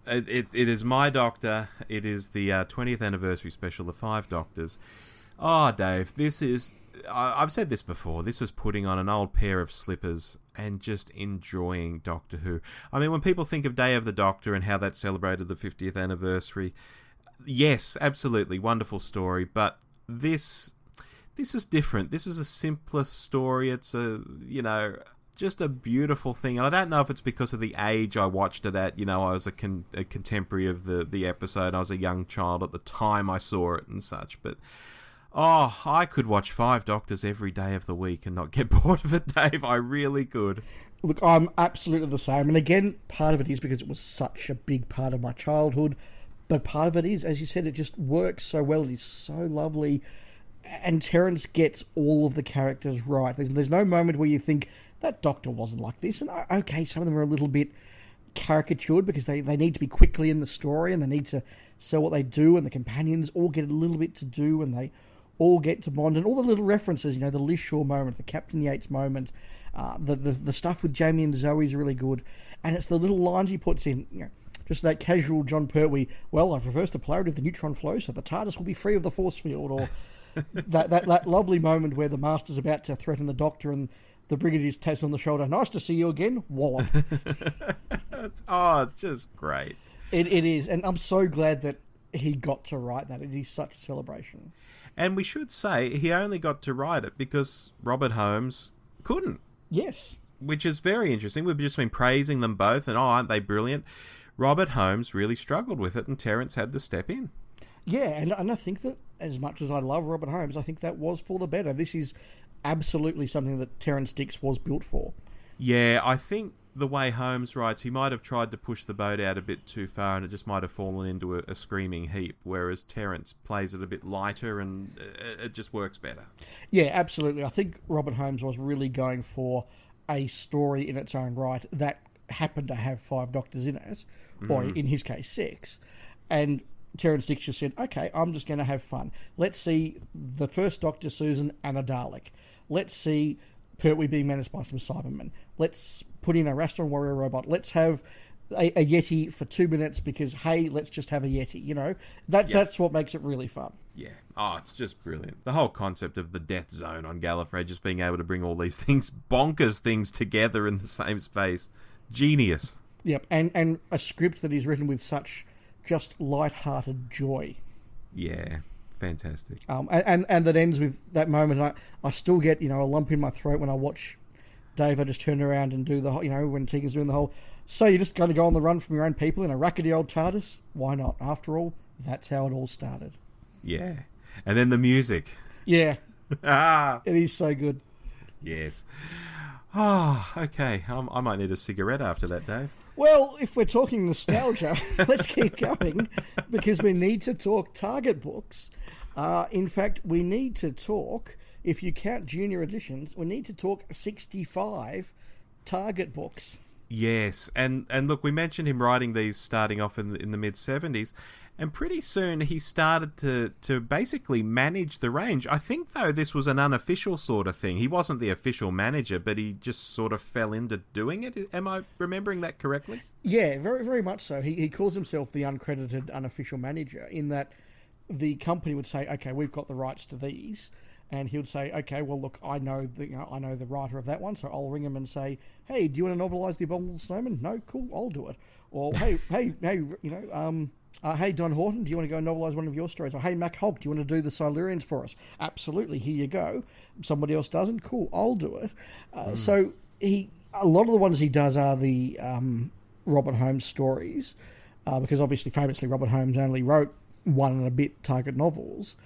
It is my Doctor. It is the 20th anniversary special, The Five Doctors. Oh, Dave, this is... I've said this before. This is putting on an old pair of slippers and just enjoying Doctor Who. I mean, when people think of Day of the Doctor and how that celebrated the 50th anniversary, yes, absolutely, wonderful story, but this is different. This is a simpler story. It's just a beautiful thing. And I don't know if it's because of the age I watched it at. I was a contemporary of the episode. I was a young child at the time I saw it and such. But, I could watch Five Doctors every day of the week and not get bored of it, Dave. I really could.
Look, I'm absolutely the same. And again, part of it is because it was such a big part of my childhood. But part of it is, as you said, it just works so well. It is so lovely. And Terrance gets all of the characters right. There's no moment where you think, that Doctor wasn't like this. And okay, some of them are a little bit caricatured because they need to be quickly in the story and they need to sell what they do, and the companions all get a little bit to do and they all get to bond. And all the little references, the Liz Shaw moment, the Captain Yates moment, the stuff with Jamie and Zoe is really good. And it's the little lines he puts in, just that casual John Pertwee, well, I've reversed the polarity of the neutron flow so the TARDIS will be free of the force field, or that lovely moment where the Master's about to threaten the Doctor and the Brigadier's taps on the shoulder. Nice to see you again, wallop.
It's just great.
It is, and I'm so glad that he got to write that. It is such a celebration.
And we should say he only got to write it because Robert Holmes couldn't.
Yes.
Which is very interesting. We've just been praising them both, and aren't they brilliant? Robert Holmes really struggled with it, and Terrance had to step in.
Yeah, and I think that as much as I love Robert Holmes, I think that was for the better. This is absolutely something that Terrance Dicks was built for.
Yeah, I think the way Holmes writes, he might have tried to push the boat out a bit too far and it just might have fallen into a screaming heap, whereas Terrance plays it a bit lighter and it just works better. Yeah,
absolutely. I think Robert Holmes was really going for a story in its own right that happened to have 5 Doctors in it, or in his case 6, and Terrance Dicks just said, okay, I'm just going to have fun. Let's see the first Doctor, Susan, and a Dalek. Let's see Pertwee being menaced by some Cybermen. Let's put in a Rastron Warrior robot. Let's have a Yeti for 2 minutes because, hey, let's just have a Yeti. That's what makes it really fun.
Yeah. It's just brilliant. The whole concept of the death zone on Gallifrey, just being able to bring all these bonkers things together in the same space. Genius.
Yep. And a script that is written with such just light-hearted joy.
Yeah, fantastic.
And that ends with that moment. I still get a lump in my throat when I watch Dave. I just turn around and do the whole, when Tegan's doing the whole. So you're just going to go on the run from your own people in a rackety old TARDIS? Why not? After all, that's how it all started.
Yeah, and then the music.
Yeah, it is so good.
Yes. Okay. I might need a cigarette after that, Dave.
Well, if we're talking nostalgia, let's keep going, because we need to talk Target books. In fact, we need to talk, if you count junior editions, we need to talk 65 Target books.
Yes, and look, we mentioned him writing these starting off in the mid-70s, and pretty soon he started to basically manage the range. I think, though, this was an unofficial sort of thing. He wasn't the official manager, but he just sort of fell into doing it. Am I remembering that correctly?
Yeah, very, very much so. He calls himself the uncredited unofficial manager, in that the company would say, okay, we've got the rights to these. And he would say, okay, well, look, I know the writer of that one, so I'll ring him and say, hey, do you want to novelise The Abominable Snowman? No, cool, I'll do it. Or, hey, hey, Don Horton, do you want to go and novelise one of your stories? Or, hey, Mac Hulk, do you want to do the Silurians for us? Absolutely, here you go. Somebody else doesn't? Cool, I'll do it. So a lot of the ones he does are the Robert Holmes stories, because obviously, famously, Robert Holmes only wrote one and a bit Target novels.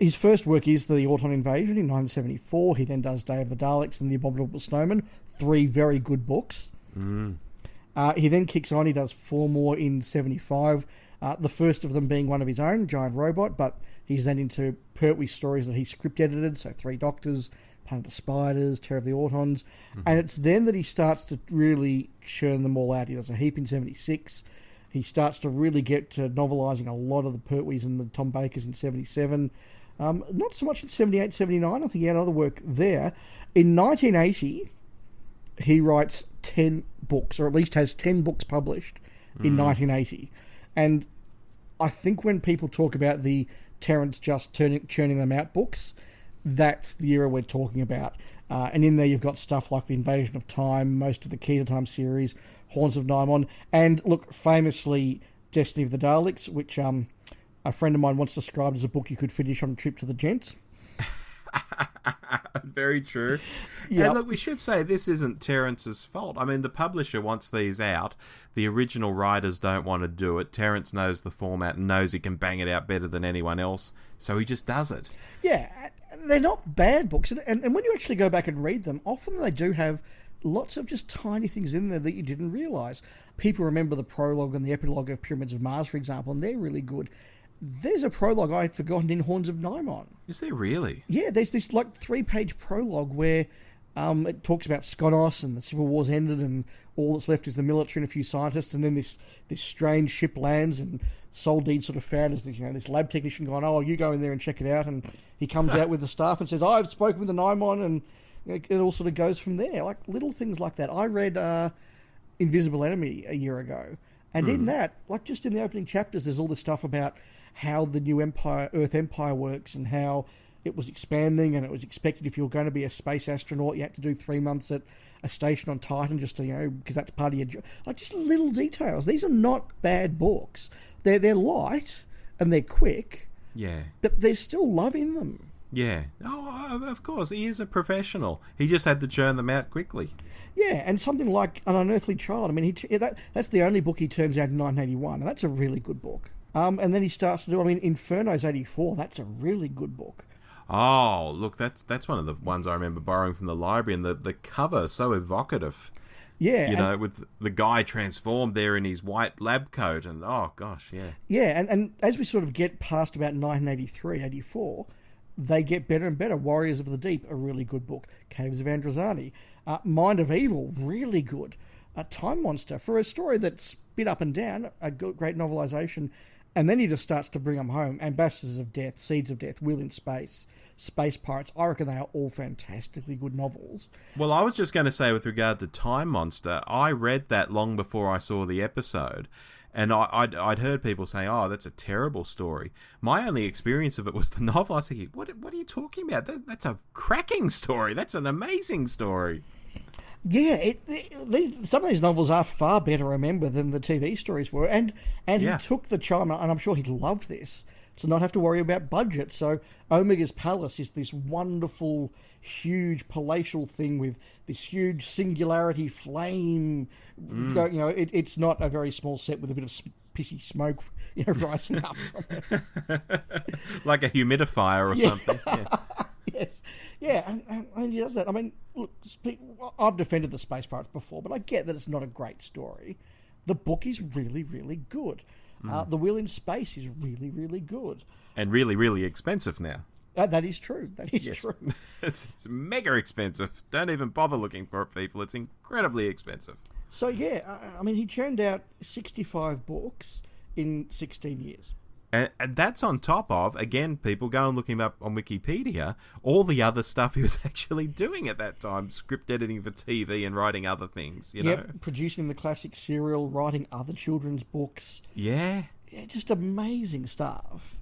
His first work is The Auton Invasion in 1974. He then does Day of the Daleks and The Abominable Snowman. 3 very good books. He then kicks on. He does 4 more in 75. The first of them being one of his own, Giant Robot, but he's then into Pertwee stories that he script edited, so 3 Doctors, Planet of Spiders, Terror of the Autons. And it's then that he starts to really churn them all out. He does a heap in 76. He starts to really get to novelising a lot of the Pertwees and the Tom Bakers in 77. Not so much in 78, 79. I think he had other work there. In 1980, he writes 10 books, or at least has 10 books published in 1980. And I think when people talk about the Terrance just churning them out books, that's the era we're talking about. And in there you've got stuff like The Invasion of Time, most of the Key to Time series, Horns of Nimon, and look, famously, Destiny of the Daleks, which a friend of mine once described as a book you could finish on a trip to the gents.
Very true.
Yep.
And look, we should say this isn't Terrance's fault. I mean, the publisher wants these out. The original writers don't want to do it. Terrance knows the format and knows he can bang it out better than anyone else, so he just does it.
Yeah, they're not bad books. And when you actually go back and read them, often they do have lots of just tiny things in there that you didn't realise. People remember the prologue and the epilogue of Pyramids of Mars, for example, and they're really good. There's a prologue I had forgotten in Horns of Nimon.
Is there really?
Yeah, there's this 3-page prologue where it talks about Skonos and the Civil War's ended and all that's left is the military and a few scientists, and then this strange ship lands and Soldeed sort of found as this lab technician going, oh, you go in there and check it out, and he comes out with the staff and says, I've spoken with the Nimon, and it all sort of goes from there. Like little things like that. I read Invisible Enemy a year ago, and in that, just in the opening chapters, there's all this stuff about how the new Earth Empire works and how it was expanding, and it was expected if you were going to be a space astronaut, you had to do 3 months at a station on Titan just to, because that's part of your job. Just little details. These are not bad books. They're light and they're quick.
Yeah. But
there's still love in them.
Yeah. Oh, of course. He is a professional. He just had to churn them out quickly.
Yeah, and something like An Unearthly Child. I mean, that's the only book he turns out in 1981, and that's a really good book. And then he starts to do, Inferno's 84. That's a really good book.
Oh, look, that's one of the ones I remember borrowing from the library, and the cover so evocative.
Yeah.
With the guy transformed there in his white lab coat, and oh gosh, yeah.
Yeah, and as we sort of get past about 1983, 84, they get better and better. Warriors of the Deep, a really good book. Caves of Androzani. Mind of Evil, really good. Time Monster, for a story that's a bit up and down, a great novelisation. And then he just starts to bring them home. Ambassadors of Death, Seeds of Death, Will in Space, Space Pirates. I reckon they are all fantastically good novels.
Well, I was just going to say, with regard to Time Monster, I read that long before I saw the episode. And I'd heard people say, oh, that's a terrible story. My only experience of it was the novel. I was thinking, what are you talking about? That's a cracking story. That's an amazing story.
Yeah, some of these novels are far better to remember than the TV stories were. And he took the charm, and I'm sure he'd love this, to not have to worry about budget. So Omega's Palace is this wonderful, huge palatial thing with this huge singularity flame. It's not a very small set with a bit of pissy smoke rising up from it.
Like a humidifier or something. Yeah.
Yes. Yeah, and he does that. I mean, look, I've defended the Space Pirates before, but I get that it's not a great story. The book is really, really good. The Wheel in Space is really, really good.
And really, really expensive now.
That is true. That is true.
It's mega expensive. Don't even bother looking for it, people. It's incredibly expensive.
So, yeah, I mean, he churned out 65 books in 16 years.
And that's on top of, again, people go and look him up on Wikipedia, all the other stuff he was actually doing at that time, script editing for TV and writing other things, you know?
Producing the classic serial, writing other children's books.
Yeah,
just amazing stuff.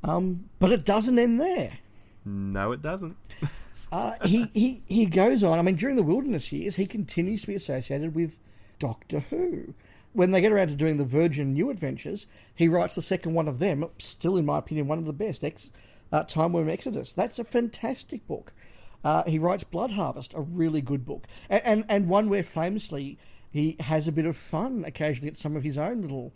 But it doesn't end there.
No, it doesn't.
He goes on. I mean, during the Wilderness years, he continues to be associated with Doctor Who. When they get around to doing the Virgin New Adventures, he writes the second one of them, still, in my opinion, one of the best, Time Worm Exodus. That's a fantastic book. He writes Blood Harvest, a really good book. And one where, famously, he has a bit of fun occasionally at some of his own little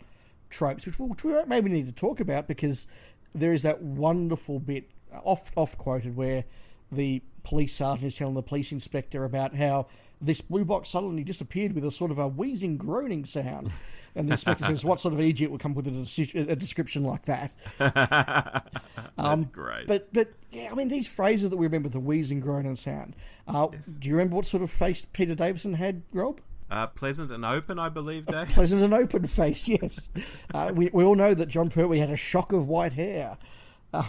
tropes, which we maybe need to talk about, because there is that wonderful bit, oft-quoted, where the police sergeant is telling the police inspector about how this blue box suddenly disappeared with a sort of a wheezing, groaning sound. And the inspector says, what sort of idiot would come with a description like that?
That's great.
But yeah, I mean, these phrases that we remember, the wheezing, groaning sound. Yes. Do you remember what sort of face Peter Davison had, Rob?
Pleasant and open, I believe, Dave.
Pleasant and open face, yes. We all know that John Pertwee had a shock of white hair.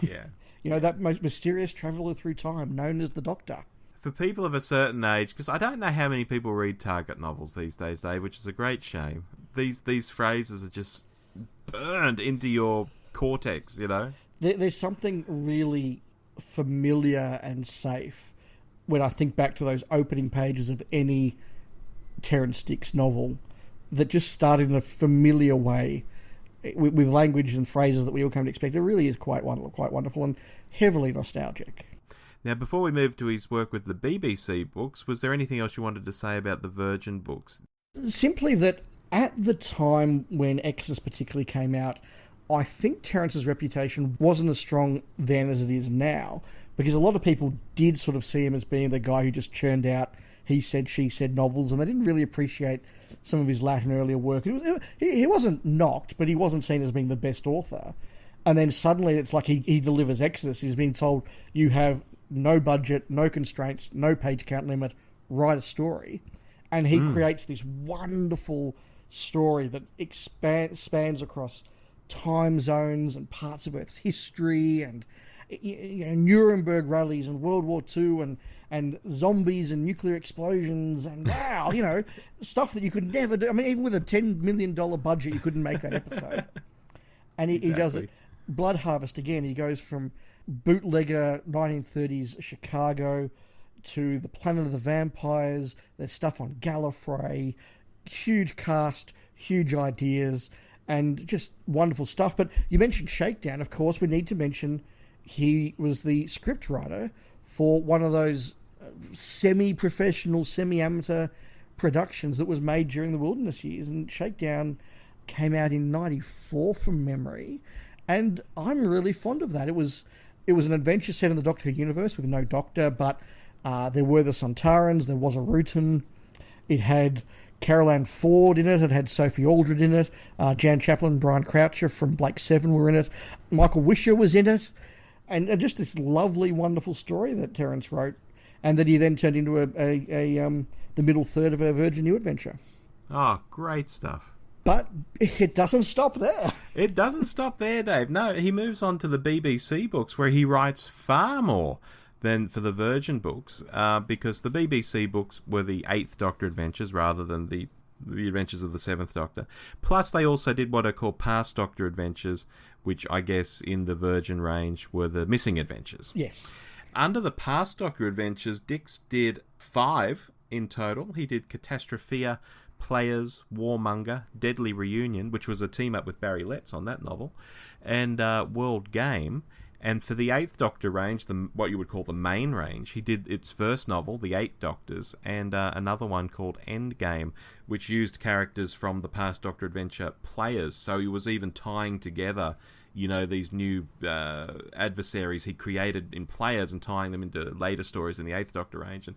Yeah.
You know, that most mysterious traveller through time, known as the Doctor.
For people of a certain age, because I don't know how many people read Target novels these days, Dave, which is a great shame. These phrases are just burned into your cortex, you know?
There's something really familiar and safe when I think back to those opening pages of any Terrance Dicks novel that just started in a familiar way with language and phrases that we all come to expect. It really is quite wonderful and heavily nostalgic.
Now, before we move to his work with the BBC books, was there anything else you wanted to say about the Virgin books?
Simply that at the time when Exodus particularly came out, I think Terrance's reputation wasn't as strong then as it is now, because a lot of people did sort of see him as being the guy who just churned out he said, she said novels, and they didn't really appreciate some of his latter and earlier work. He wasn't knocked, but he wasn't seen as being the best author. And then suddenly it's like he delivers Exodus. He's being told, you have no budget, no constraints, no page count limit, write a story. And he creates this wonderful story that spans across time zones and parts of Earth's history, and Nuremberg rallies and World War II and zombies and nuclear explosions and stuff that you could never do. I mean, even with a $10 million budget, you couldn't make that episode. And he does it. Blood Harvest, again, he goes from bootlegger 1930s Chicago to the Planet of the Vampires. There's stuff on Gallifrey, huge cast, huge ideas, and just wonderful stuff. But you mentioned Shakedown, of course. We need to mention he was the script writer for one of those semi-professional, semi-amateur productions that was made during the Wilderness years. And Shakedown came out in 94 from memory, and I'm really fond of that. It was an adventure set in the Doctor Who universe with no Doctor, but there were the Sontarans, there was a Rutan. It had Carol Ann Ford in it. It had Sophie Aldred in it. Jan Chaplin, Brian Croucher from Blake Seven were in it. Michael Wisher was in it. And just this lovely, wonderful story that Terrance wrote, and that he then turned into the middle third of a Virgin New Adventure.
Oh, great stuff.
But it doesn't stop there.
It doesn't stop there, Dave. No, he moves on to the BBC books, where he writes far more than for the Virgin books, because the BBC books were the 8th Doctor adventures rather than the adventures of the 7th Doctor. Plus, they also did what are called past Doctor adventures, which I guess in the Virgin range were the missing adventures.
Yes.
Under the past Doctor adventures, Dicks did 5 in total. He did Catastrophia, Players, Warmonger, Deadly Reunion, which was a team-up with Barry Letts on that novel, and World Game. And for the 8th Doctor range, what you would call the main range, he did its first novel, The 8 Doctors, and another one called Endgame, which used characters from the past Doctor adventure Players. So he was even tying together these new adversaries he created in players and tying them into later stories in the Eighth Doctor range,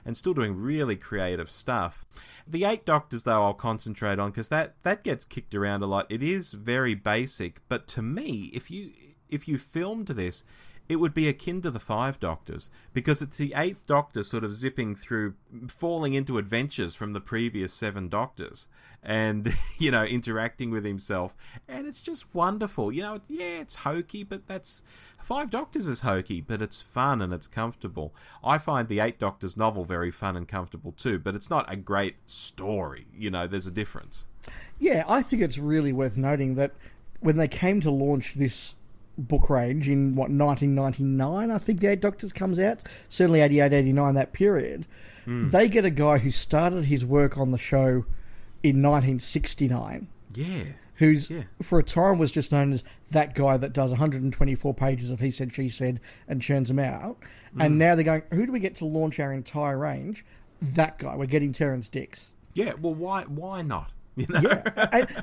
and still doing really creative stuff. The Eight Doctors, though, I'll concentrate on, because that gets kicked around a lot. It is very basic, but to me, if you filmed this, it would be akin to the Five Doctors, because it's the Eighth Doctor sort of zipping through, falling into adventures from the previous 7 Doctors, and, interacting with himself, and it's just wonderful. It's hokey, but that's... Five Doctors is hokey, but it's fun and it's comfortable. I find the Eight Doctors novel very fun and comfortable too, but it's not a great story. There's a difference.
Yeah, I think it's really worth noting that when they came to launch this book range in 1999, I think the Eight Doctors comes out, certainly 88, 89, that period, they get a guy who started his work on the show in 1969, who's for a time was just known as that guy that does 124 pages of he said, she said, and churns them out, and now they're going, who do we get to launch our entire range? That guy. We're getting Terrance Dicks.
Yeah, well, why not?
Yeah,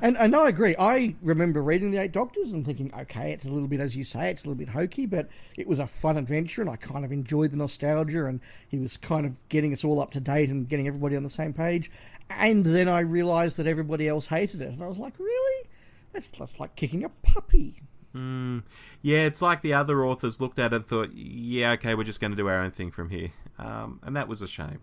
and I agree. I remember reading The Eight Doctors and thinking, okay, it's a little bit, as you say, it's a little bit hokey, but it was a fun adventure, and I kind of enjoyed the nostalgia, and he was kind of getting us all up to date and getting everybody on the same page. And then I realised that everybody else hated it, and I was like, really? That's like kicking a puppy.
Yeah, it's like the other authors looked at it and thought, yeah, okay, we're just going to do our own thing from here. And that was a shame.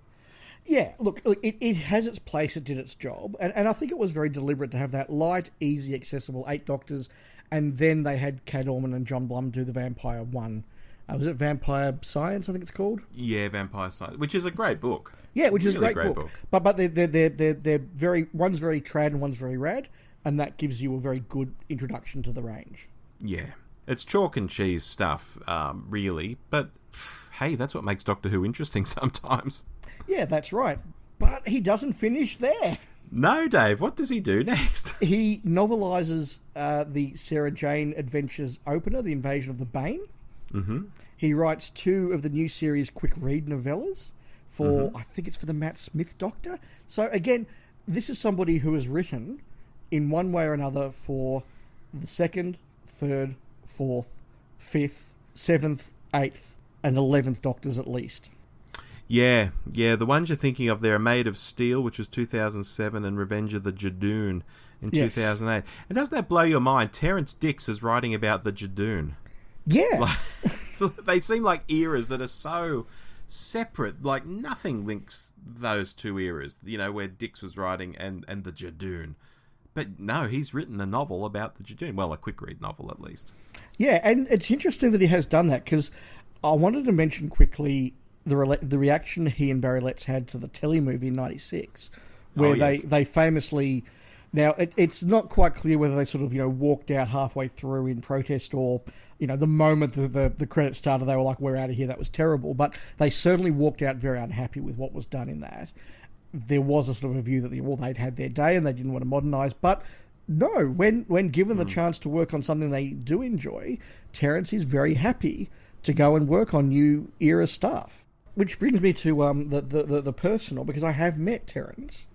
Yeah, look, it has its place, it did its job, and I think it was very deliberate to have that light, easy, accessible Eight Doctors, and then they had Kate Orman and John Blum do the Vampire one. Was it Vampire Science, I think it's called?
Yeah, Vampire Science, which is a great book.
Yeah, which is a great book. But they're very, one's very trad and one's very rad, and that gives you a very good introduction to the range.
Yeah, it's chalk and cheese stuff, really, but hey, that's what makes Doctor Who interesting sometimes.
Yeah, that's right. But he doesn't finish there.
No, Dave. What does he do next?
He novelises the Sarah Jane Adventures opener, The Invasion of the Bane. Mm-hmm. He writes 2 of the new series quick read novellas for, I think it's for the Matt Smith Doctor. So again, this is somebody who has written in one way or another for the 2nd, 3rd, 4th, 5th, 7th, 8th, and 11th Doctors at least.
Yeah, the ones you're thinking of there are Made of Steel, which was 2007, and Revenge of the Jadoon in 2008. And doesn't that blow your mind? Terrance Dicks is writing about the Jadoon.
Yeah.
They seem like eras that are so separate, like nothing links those 2 eras, where Dicks was writing and the Jadoon. But no, he's written a novel about the Jadoon. Well, a quick read novel at least. Yeah,
and it's interesting that he has done that, because I wanted to mention quickly the reaction he and Barry Letts had to the telly movie in '96, where they famously... Now, it's not quite clear whether they sort of, walked out halfway through in protest or, the moment the credits started, they were like, we're out of here, that was terrible. But they certainly walked out very unhappy with what was done in that. There was a sort of a view that, they'd had their day and they didn't want to modernise. But no, when given the chance to work on something they do enjoy, Terrance is very happy to go and work on new era stuff. Which brings me to the personal, because I have met Terrance.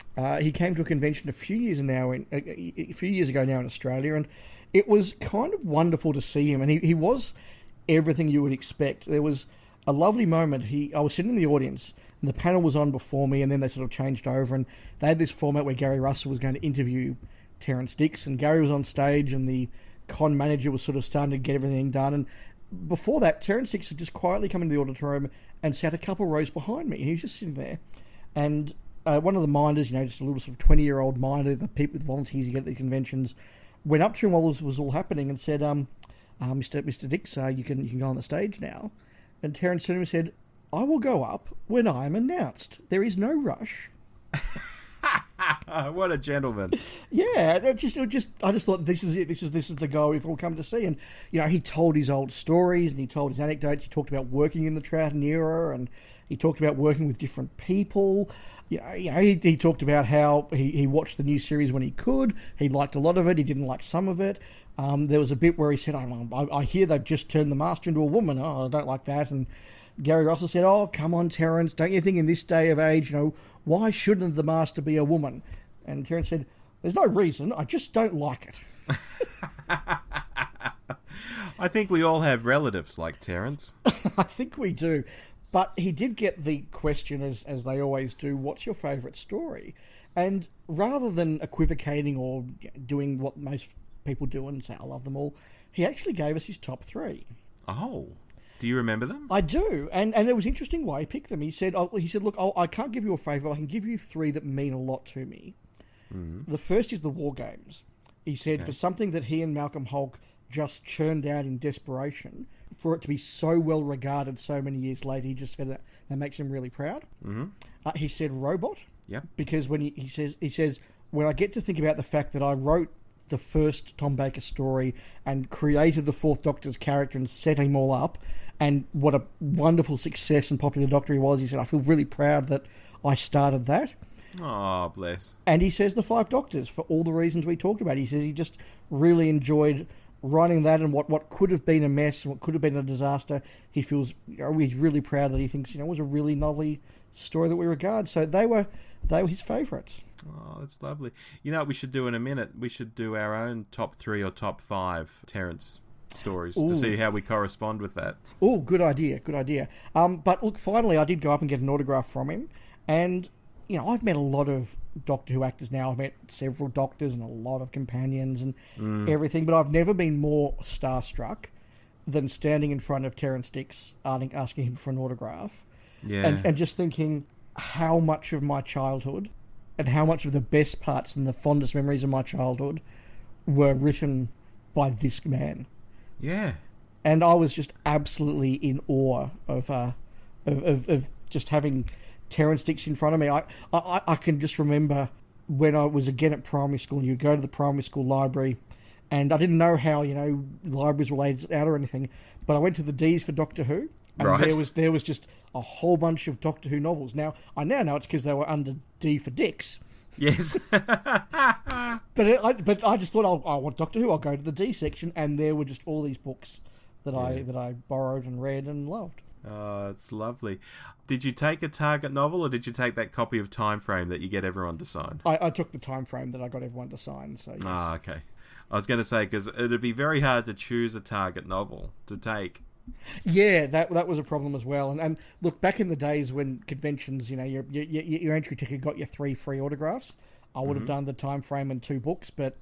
He came to a convention a few years ago now in Australia, and it was kind of wonderful to see him. And he was everything you would expect. There was a lovely moment. I was sitting in the audience, and the panel was on before me, and then they sort of changed over, and they had this format where Gary Russell was going to interview Terrance Dicks, and Gary was on stage, and the con manager was sort of starting to get everything done. And before that, Terrance Dicks had just quietly come into the auditorium and sat a couple rows behind me, and he was just sitting there. And one of the minders, just a little sort of 20-year-old minder, the people, the volunteers you get at these conventions, went up to him while this was all happening and said, Mr. Dicks, you can go on the stage now. And Terrance turned to him and said, I will go up when I am announced. There is no rush.
What a gentleman.
Yeah, I just thought this is it. This is the guy we've all come to see. And he told his old stories and he told his anecdotes. He talked about working in the Troughton era, and he talked about working with different people. He talked about how he watched the new series when he could. He liked a lot of it. He didn't like some of it. There was a bit where he said, I hear they've just turned the master into a woman. Oh, I don't like that. And Gary Russell said, oh, come on, Terrance, don't you think in this day of age, why shouldn't the master be a woman? And Terrance said, there's no reason, I just don't like it.
I think we all have relatives like Terrance.
I think we do. But he did get the question, as they always do, what's your favourite story? And rather than equivocating or doing what most people do and say, I love them all, he actually gave us his top 3.
Oh, do you remember them?
I do. And it was interesting why he picked them. He said, look, I can't give you a favourite, but I can give you 3 that mean a lot to me. Mm. The first is the War Games. He said, for something that he and Malcolm Hulke just churned out in desperation, for it to be so well regarded so many years later, he just said that makes him really proud. Mm-hmm. He said Robot.
Yeah.
Because when he says when I get to think about the fact that I wrote the first Tom Baker story and created the Fourth Doctor's character and set him all up, and what a wonderful success and popular Doctor he was, he said, I feel really proud that I started that.
Oh, bless.
And he says the Five Doctors, for all the reasons we talked about. He says he just really enjoyed writing that, and what could have been a mess and what could have been a disaster, he feels, he's really proud that he thinks, was a really lovely story that we regard. So they were his favourites.
Oh, that's lovely. You know what we should do in a minute? We should do our own top 3 or top 5 Terrance stories to see how we correspond with that.
Oh, good idea. But look, finally I did go up and get an autograph from him, and I've met a lot of Doctor Who actors now. I've met several doctors and a lot of companions and everything, but I've never been more starstruck than standing in front of Terrance Dicks asking him for an autograph.
Yeah.
And just thinking how much of my childhood and how much of the best parts and the fondest memories of my childhood were written by this man.
Yeah.
And I was just absolutely in awe of just having Terrance Dicks in front of me. I can just remember when I was again at primary school, and you'd go to the primary school library, and I didn't know how, libraries were laid out or anything, but I went to the D's for Doctor Who, and
right.
there was just a whole bunch of Doctor Who novels. Now, I now know it's because they were under D for Dicks.
Yes.
But I just thought, I want Doctor Who, I'll go to the D section, and there were just all these books that I borrowed and read and loved.
Oh, it's lovely. Did you take a Target novel, or did you take that copy of Time Frame that you get everyone to sign?
I took the Time Frame that I got everyone to sign. So yes.
Ah, okay. I was going to say, because it'd be very hard to choose a Target novel to take.
Yeah, that was a problem as well. And look, back in the days when conventions, your entry ticket got you 3 free autographs, I would have done the Time Frame and 2 books, but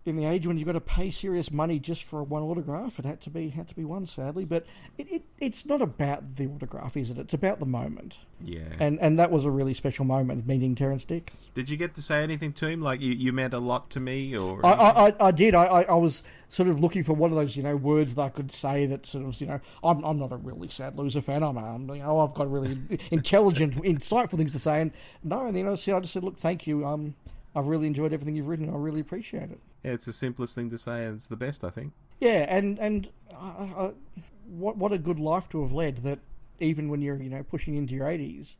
in the age when you've got to pay serious money just for one autograph, it had to be one, sadly. But it's not about the autograph, is it? It's about the moment.
Yeah.
And that was a really special moment, meeting Terrance Dicks.
Did you get to say anything to him? Like, you meant a lot to me? Or
I did. I was sort of looking for one of those, words that I could say that sort of, I'm not a really sad loser fan. I've got really intelligent, insightful things to say. And no, and then I just said, look, thank you. I've really enjoyed everything you've written. I really appreciate it.
Yeah, it's the simplest thing to say, and it's the best, I think.
Yeah, and what a good life to have led, that even when you're, pushing into your 80s,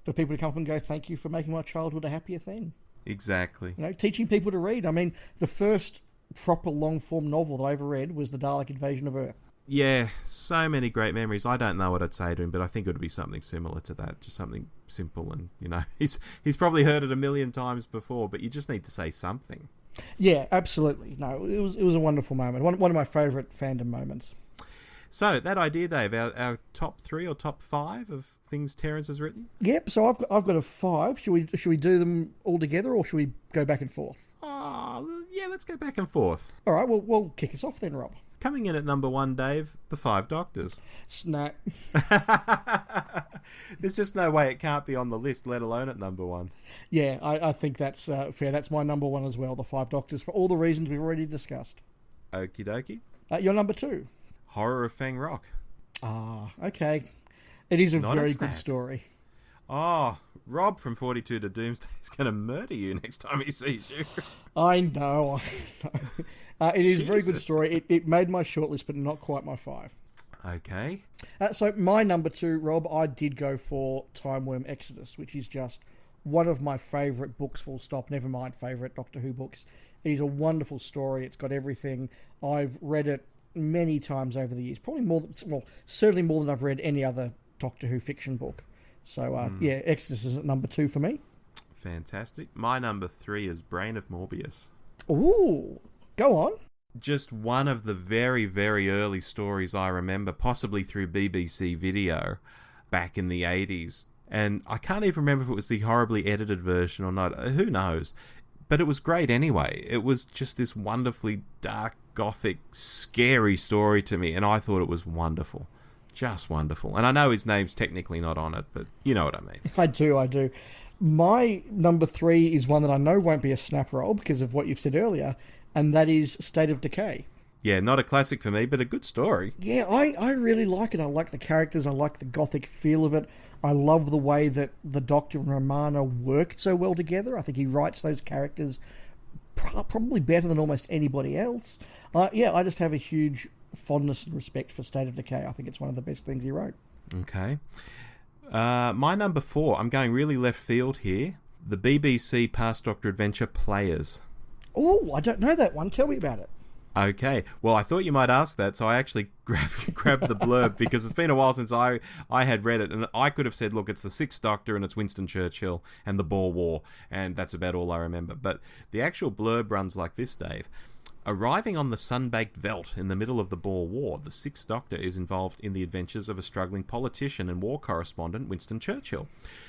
for people to come up and go, thank you for making my childhood a happier thing.
Exactly.
Teaching people to read. I mean, the first proper long-form novel that I ever read was The Dalek Invasion of Earth.
Yeah, so many great memories. I don't know what I'd say to him, but I think it would be something similar to that, just something simple, and, he's probably heard it a million times before, but you just need to say something.
Yeah, absolutely. No, it was a wonderful moment. One of my favourite fandom moments.
So, that idea, Dave, our top 3 or top 5 of things Terrance has written?
Yep, so I've got a 5. Should we do them all together, or should we go back and forth?
Yeah, let's go back and forth.
All right, well, kick us off then, Rob.
Coming in at number 1, Dave, The Five Doctors.
Snap.
There's just no way it can't be on the list, let alone at number 1.
Yeah, I think that's fair. That's my number 1 as well, The Five Doctors, for all the reasons we've already discussed.
Okie dokie.
Your number 2.
Horror of Fang Rock.
Ah, okay. It is a
Not
very
a
good story.
Oh, Rob from 42 to Doomsday is going to murder you next time he sees you.
I know. It is a very good story. It made my shortlist, but not quite my 5.
Okay.
So my number 2, Rob, I did go for Time Worm Exodus, which is just one of my favourite books, full stop, never mind favourite Doctor Who books. It is a wonderful story. It's got everything. I've read it many times over the years, probably certainly more than I've read any other Doctor Who fiction book. So, yeah, Exodus is at number 2 for me.
Fantastic. My number 3 is Brain of Morbius.
Ooh, go on.
just one of the very, very early stories I remember, possibly through BBC Video back in the 80s. And I can't even remember if it was the horribly edited version or not. Who knows? But it was great anyway. It was just this wonderfully dark, gothic, scary story to me, and I thought it was wonderful. Just wonderful. And I know his name's technically not on it, but you know what I mean.
I do. My number 3 is one that I know won't be a snap roll because of what you've said earlier, and that is State of Decay.
Yeah, not a classic for me, but a good story.
Yeah, I really like it. I like the characters. I like the gothic feel of it. I love the way that the Doctor and Romana worked so well together. I think he writes those characters probably better than almost anybody else. I just have a huge fondness and respect for State of Decay. I think it's one of the best things he wrote.
Okay. My number 4, I'm going really left field here. The BBC Past Doctor Adventure Players.
Oh, I don't know that one. Tell me about it.
Okay, well, I thought you might ask that, so I actually grabbed the blurb because it's been a while since I had read it, and I could have said, look, it's the Sixth Doctor and it's Winston Churchill and the Boer War, and that's about all I remember. But the actual blurb runs like this, Dave. Arriving on the sun-baked veldt in the middle of the Boer War, the Sixth Doctor is involved in the adventures of a struggling politician and war correspondent, Winston Churchill.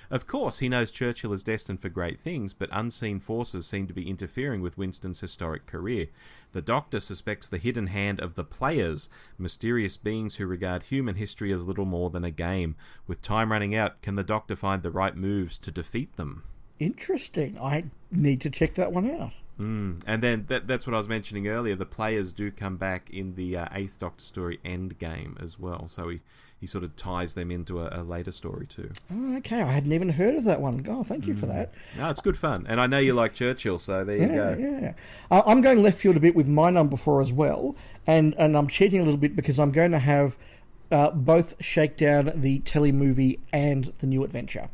Of course, he knows Churchill is destined for great things, but unseen forces seem to be interfering with Winston's historic career. The Doctor suspects the hidden hand of the Players, mysterious beings who regard human history as little more than a game. With time running out, can the Doctor find the right moves to defeat them?
Interesting. I need to check that one out.
And then that's what I was mentioning earlier. The Players do come back in the 8th Doctor story Endgame as well. So he sort of ties them into a later story too.
Oh, okay. I hadn't even heard of that one. Oh, thank you for that.
No, it's good fun. And I know you like Churchill, so there you go.
Yeah. I'm going left field a bit with my number 4 as well. And I'm cheating a little bit because I'm going to have both Shakedown, the telemovie, and the New Adventure.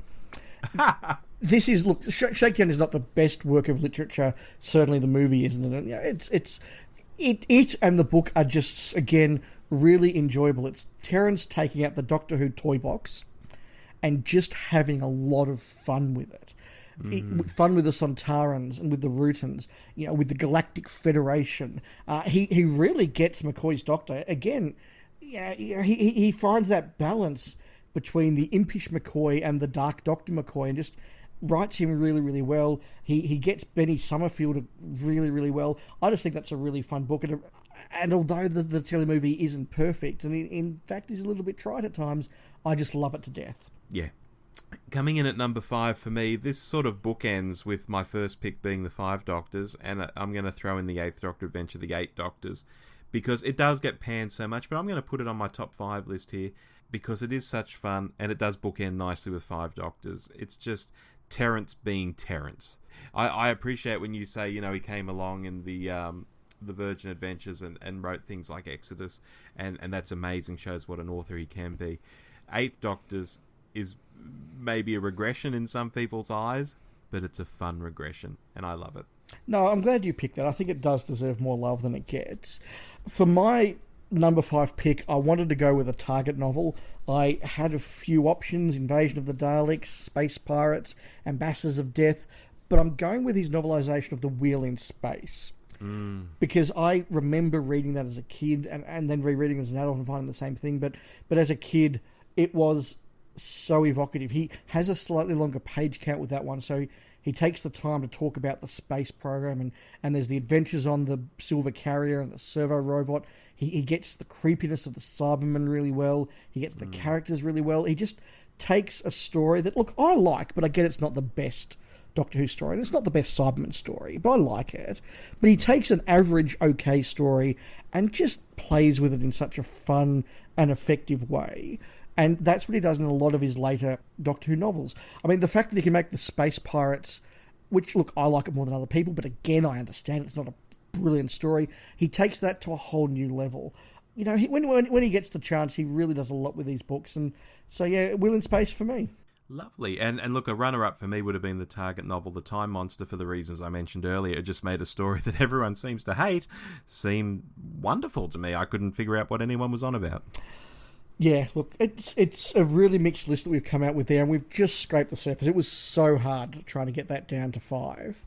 This is, look, Shakedown is not the best work of literature. Certainly the movie isn't. It and the book are just, again, really enjoyable. It's Terrance taking out the Doctor Who toy box and just having a lot of fun with it. Fun with the Sontarans and with the Rutans, with the Galactic Federation. He really gets McCoy's Doctor. Again, he finds that balance between the impish McCoy and the Dark Doctor McCoy and just writes him really, really well. He gets Benny Summerfield really, really well. I just think that's a really fun book. And although the telemovie isn't perfect, and in fact is a little bit trite at times, I just love it to death.
Yeah. Coming in at number 5 for me, this sort of bookends with my first pick being the 5 Doctors, and I'm going to throw in the 8th Doctor Adventure, the 8 Doctors, because it does get panned so much, but I'm going to put it on my top 5 list here because it is such fun, and it does bookend nicely with 5 Doctors. It's just Terrance being Terrance. I appreciate when you say, he came along in the Virgin Adventures and wrote things like Exodus, and that's amazing, shows what an author he can be. 8th Doctors is maybe a regression in some people's eyes, but it's a fun regression, and I love it.
No, I'm glad you picked that. I think it does deserve more love than it gets. For my number 5 pick, I wanted to go with a Target novel. I had a few options: Invasion of the Daleks, Space Pirates, Ambassadors of Death, but I'm going with his novelisation of The Wheel in Space. Because I remember reading that as a kid and then rereading it as an adult and finding the same thing, but as a kid it was so evocative. He has a slightly longer page count with that one, so he takes the time to talk about the space program, and there's the adventures on the Silver Carrier and the servo robot. He gets the creepiness of the Cybermen really well. He gets the characters really well. He just takes a story that, look, I like, but I get it's not the best Doctor Who story, and it's not the best Cyberman story, but I like it. But he takes an average, okay story and just plays with it in such a fun and effective way. And that's what he does in a lot of his later Doctor Who novels. I mean, the fact that he can make the Space Pirates, which, look, I like it more than other people, but again, I understand it's not a brilliant story. He takes that to a whole new level. When he gets the chance, he really does a lot with these books. And so, yeah, Wheel in Space for me.
Lovely. And look, a runner-up for me would have been the Target novel, The Time Monster, for the reasons I mentioned earlier. It just made a story that everyone seems to hate seem wonderful to me. I couldn't figure out what anyone was on about.
Yeah, look, it's a really mixed list that we've come out with there, and we've just scraped the surface. It was so hard trying to get that down to 5.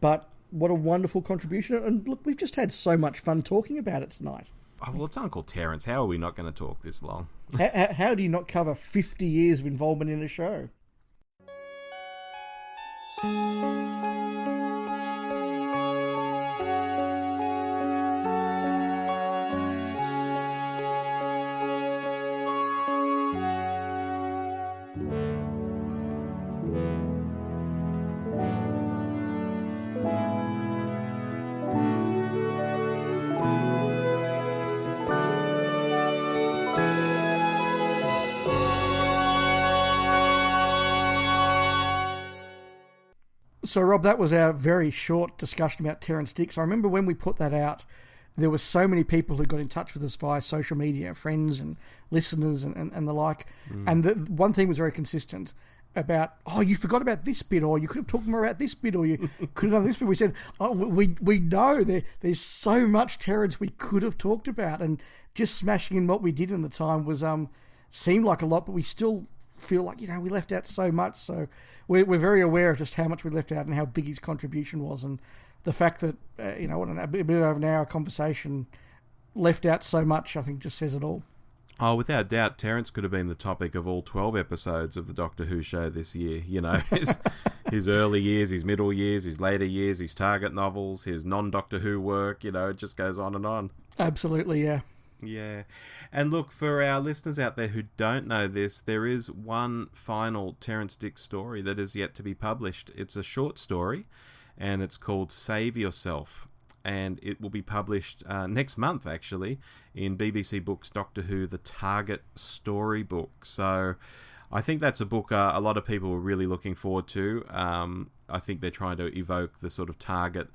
But what a wonderful contribution. And look, we've just had so much fun talking about it tonight.
Oh, well, it's Uncle Terrance. How are we not going to talk this long?
How do you not cover 50 years of involvement in a show? So, Rob, that was our very short discussion about Terrance Dicks. I remember when we put that out, there were so many people who got in touch with us via social media, friends and listeners and the like. And the one thing was very consistent about, oh, you forgot about this bit, or you could have talked more about this bit, or you could have done this bit. We said, oh, we know there's so much Terrance we could have talked about, and just smashing in what we did in the time was seemed like a lot, but we still feel like, we left out so much. So we're very aware of just how much we left out and how big his contribution was, and the fact that a bit over an hour conversation left out so much, I think just says it all.
Oh, without doubt, Terrance could have been the topic of all 12 episodes of the Doctor Who show this year. His early years, his middle years, his later years, his target novels, his non-Doctor Who work, it just goes on and on.
Absolutely, yeah.
Yeah. And look, for our listeners out there who don't know this, there is one final Terrance Dicks story that is yet to be published. It's a short story, and it's called Save Yourself. And it will be published next month, actually, in BBC Books Doctor Who, The Target Storybook. So I think that's a book a lot of people are really looking forward to. I think they're trying to evoke the sort of Target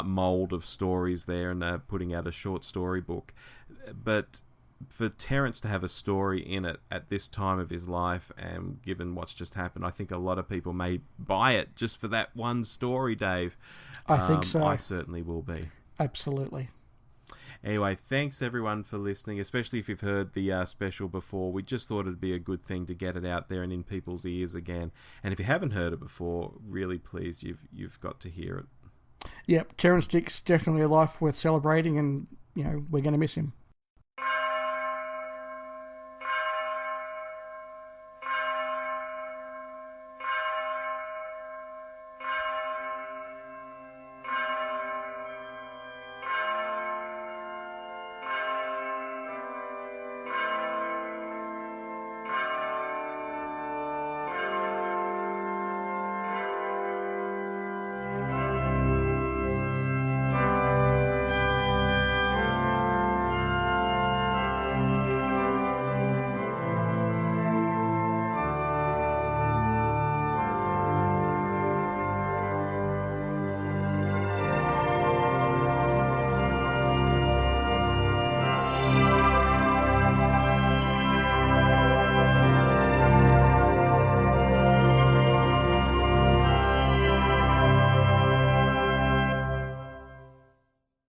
mould of stories there, and putting out a short story book. But for Terrance to have a story in it at this time of his life, and given what's just happened, I think a lot of people may buy it just for that one story, Dave.
I think so.
I certainly will be.
Absolutely.
Anyway, thanks everyone for listening, especially if you've heard the special before. We just thought it'd be a good thing to get it out there and in people's ears again. And if you haven't heard it before, really pleased you've got to hear it.
Yep, Terrance Dicks, definitely a life worth celebrating, and we're going to miss him.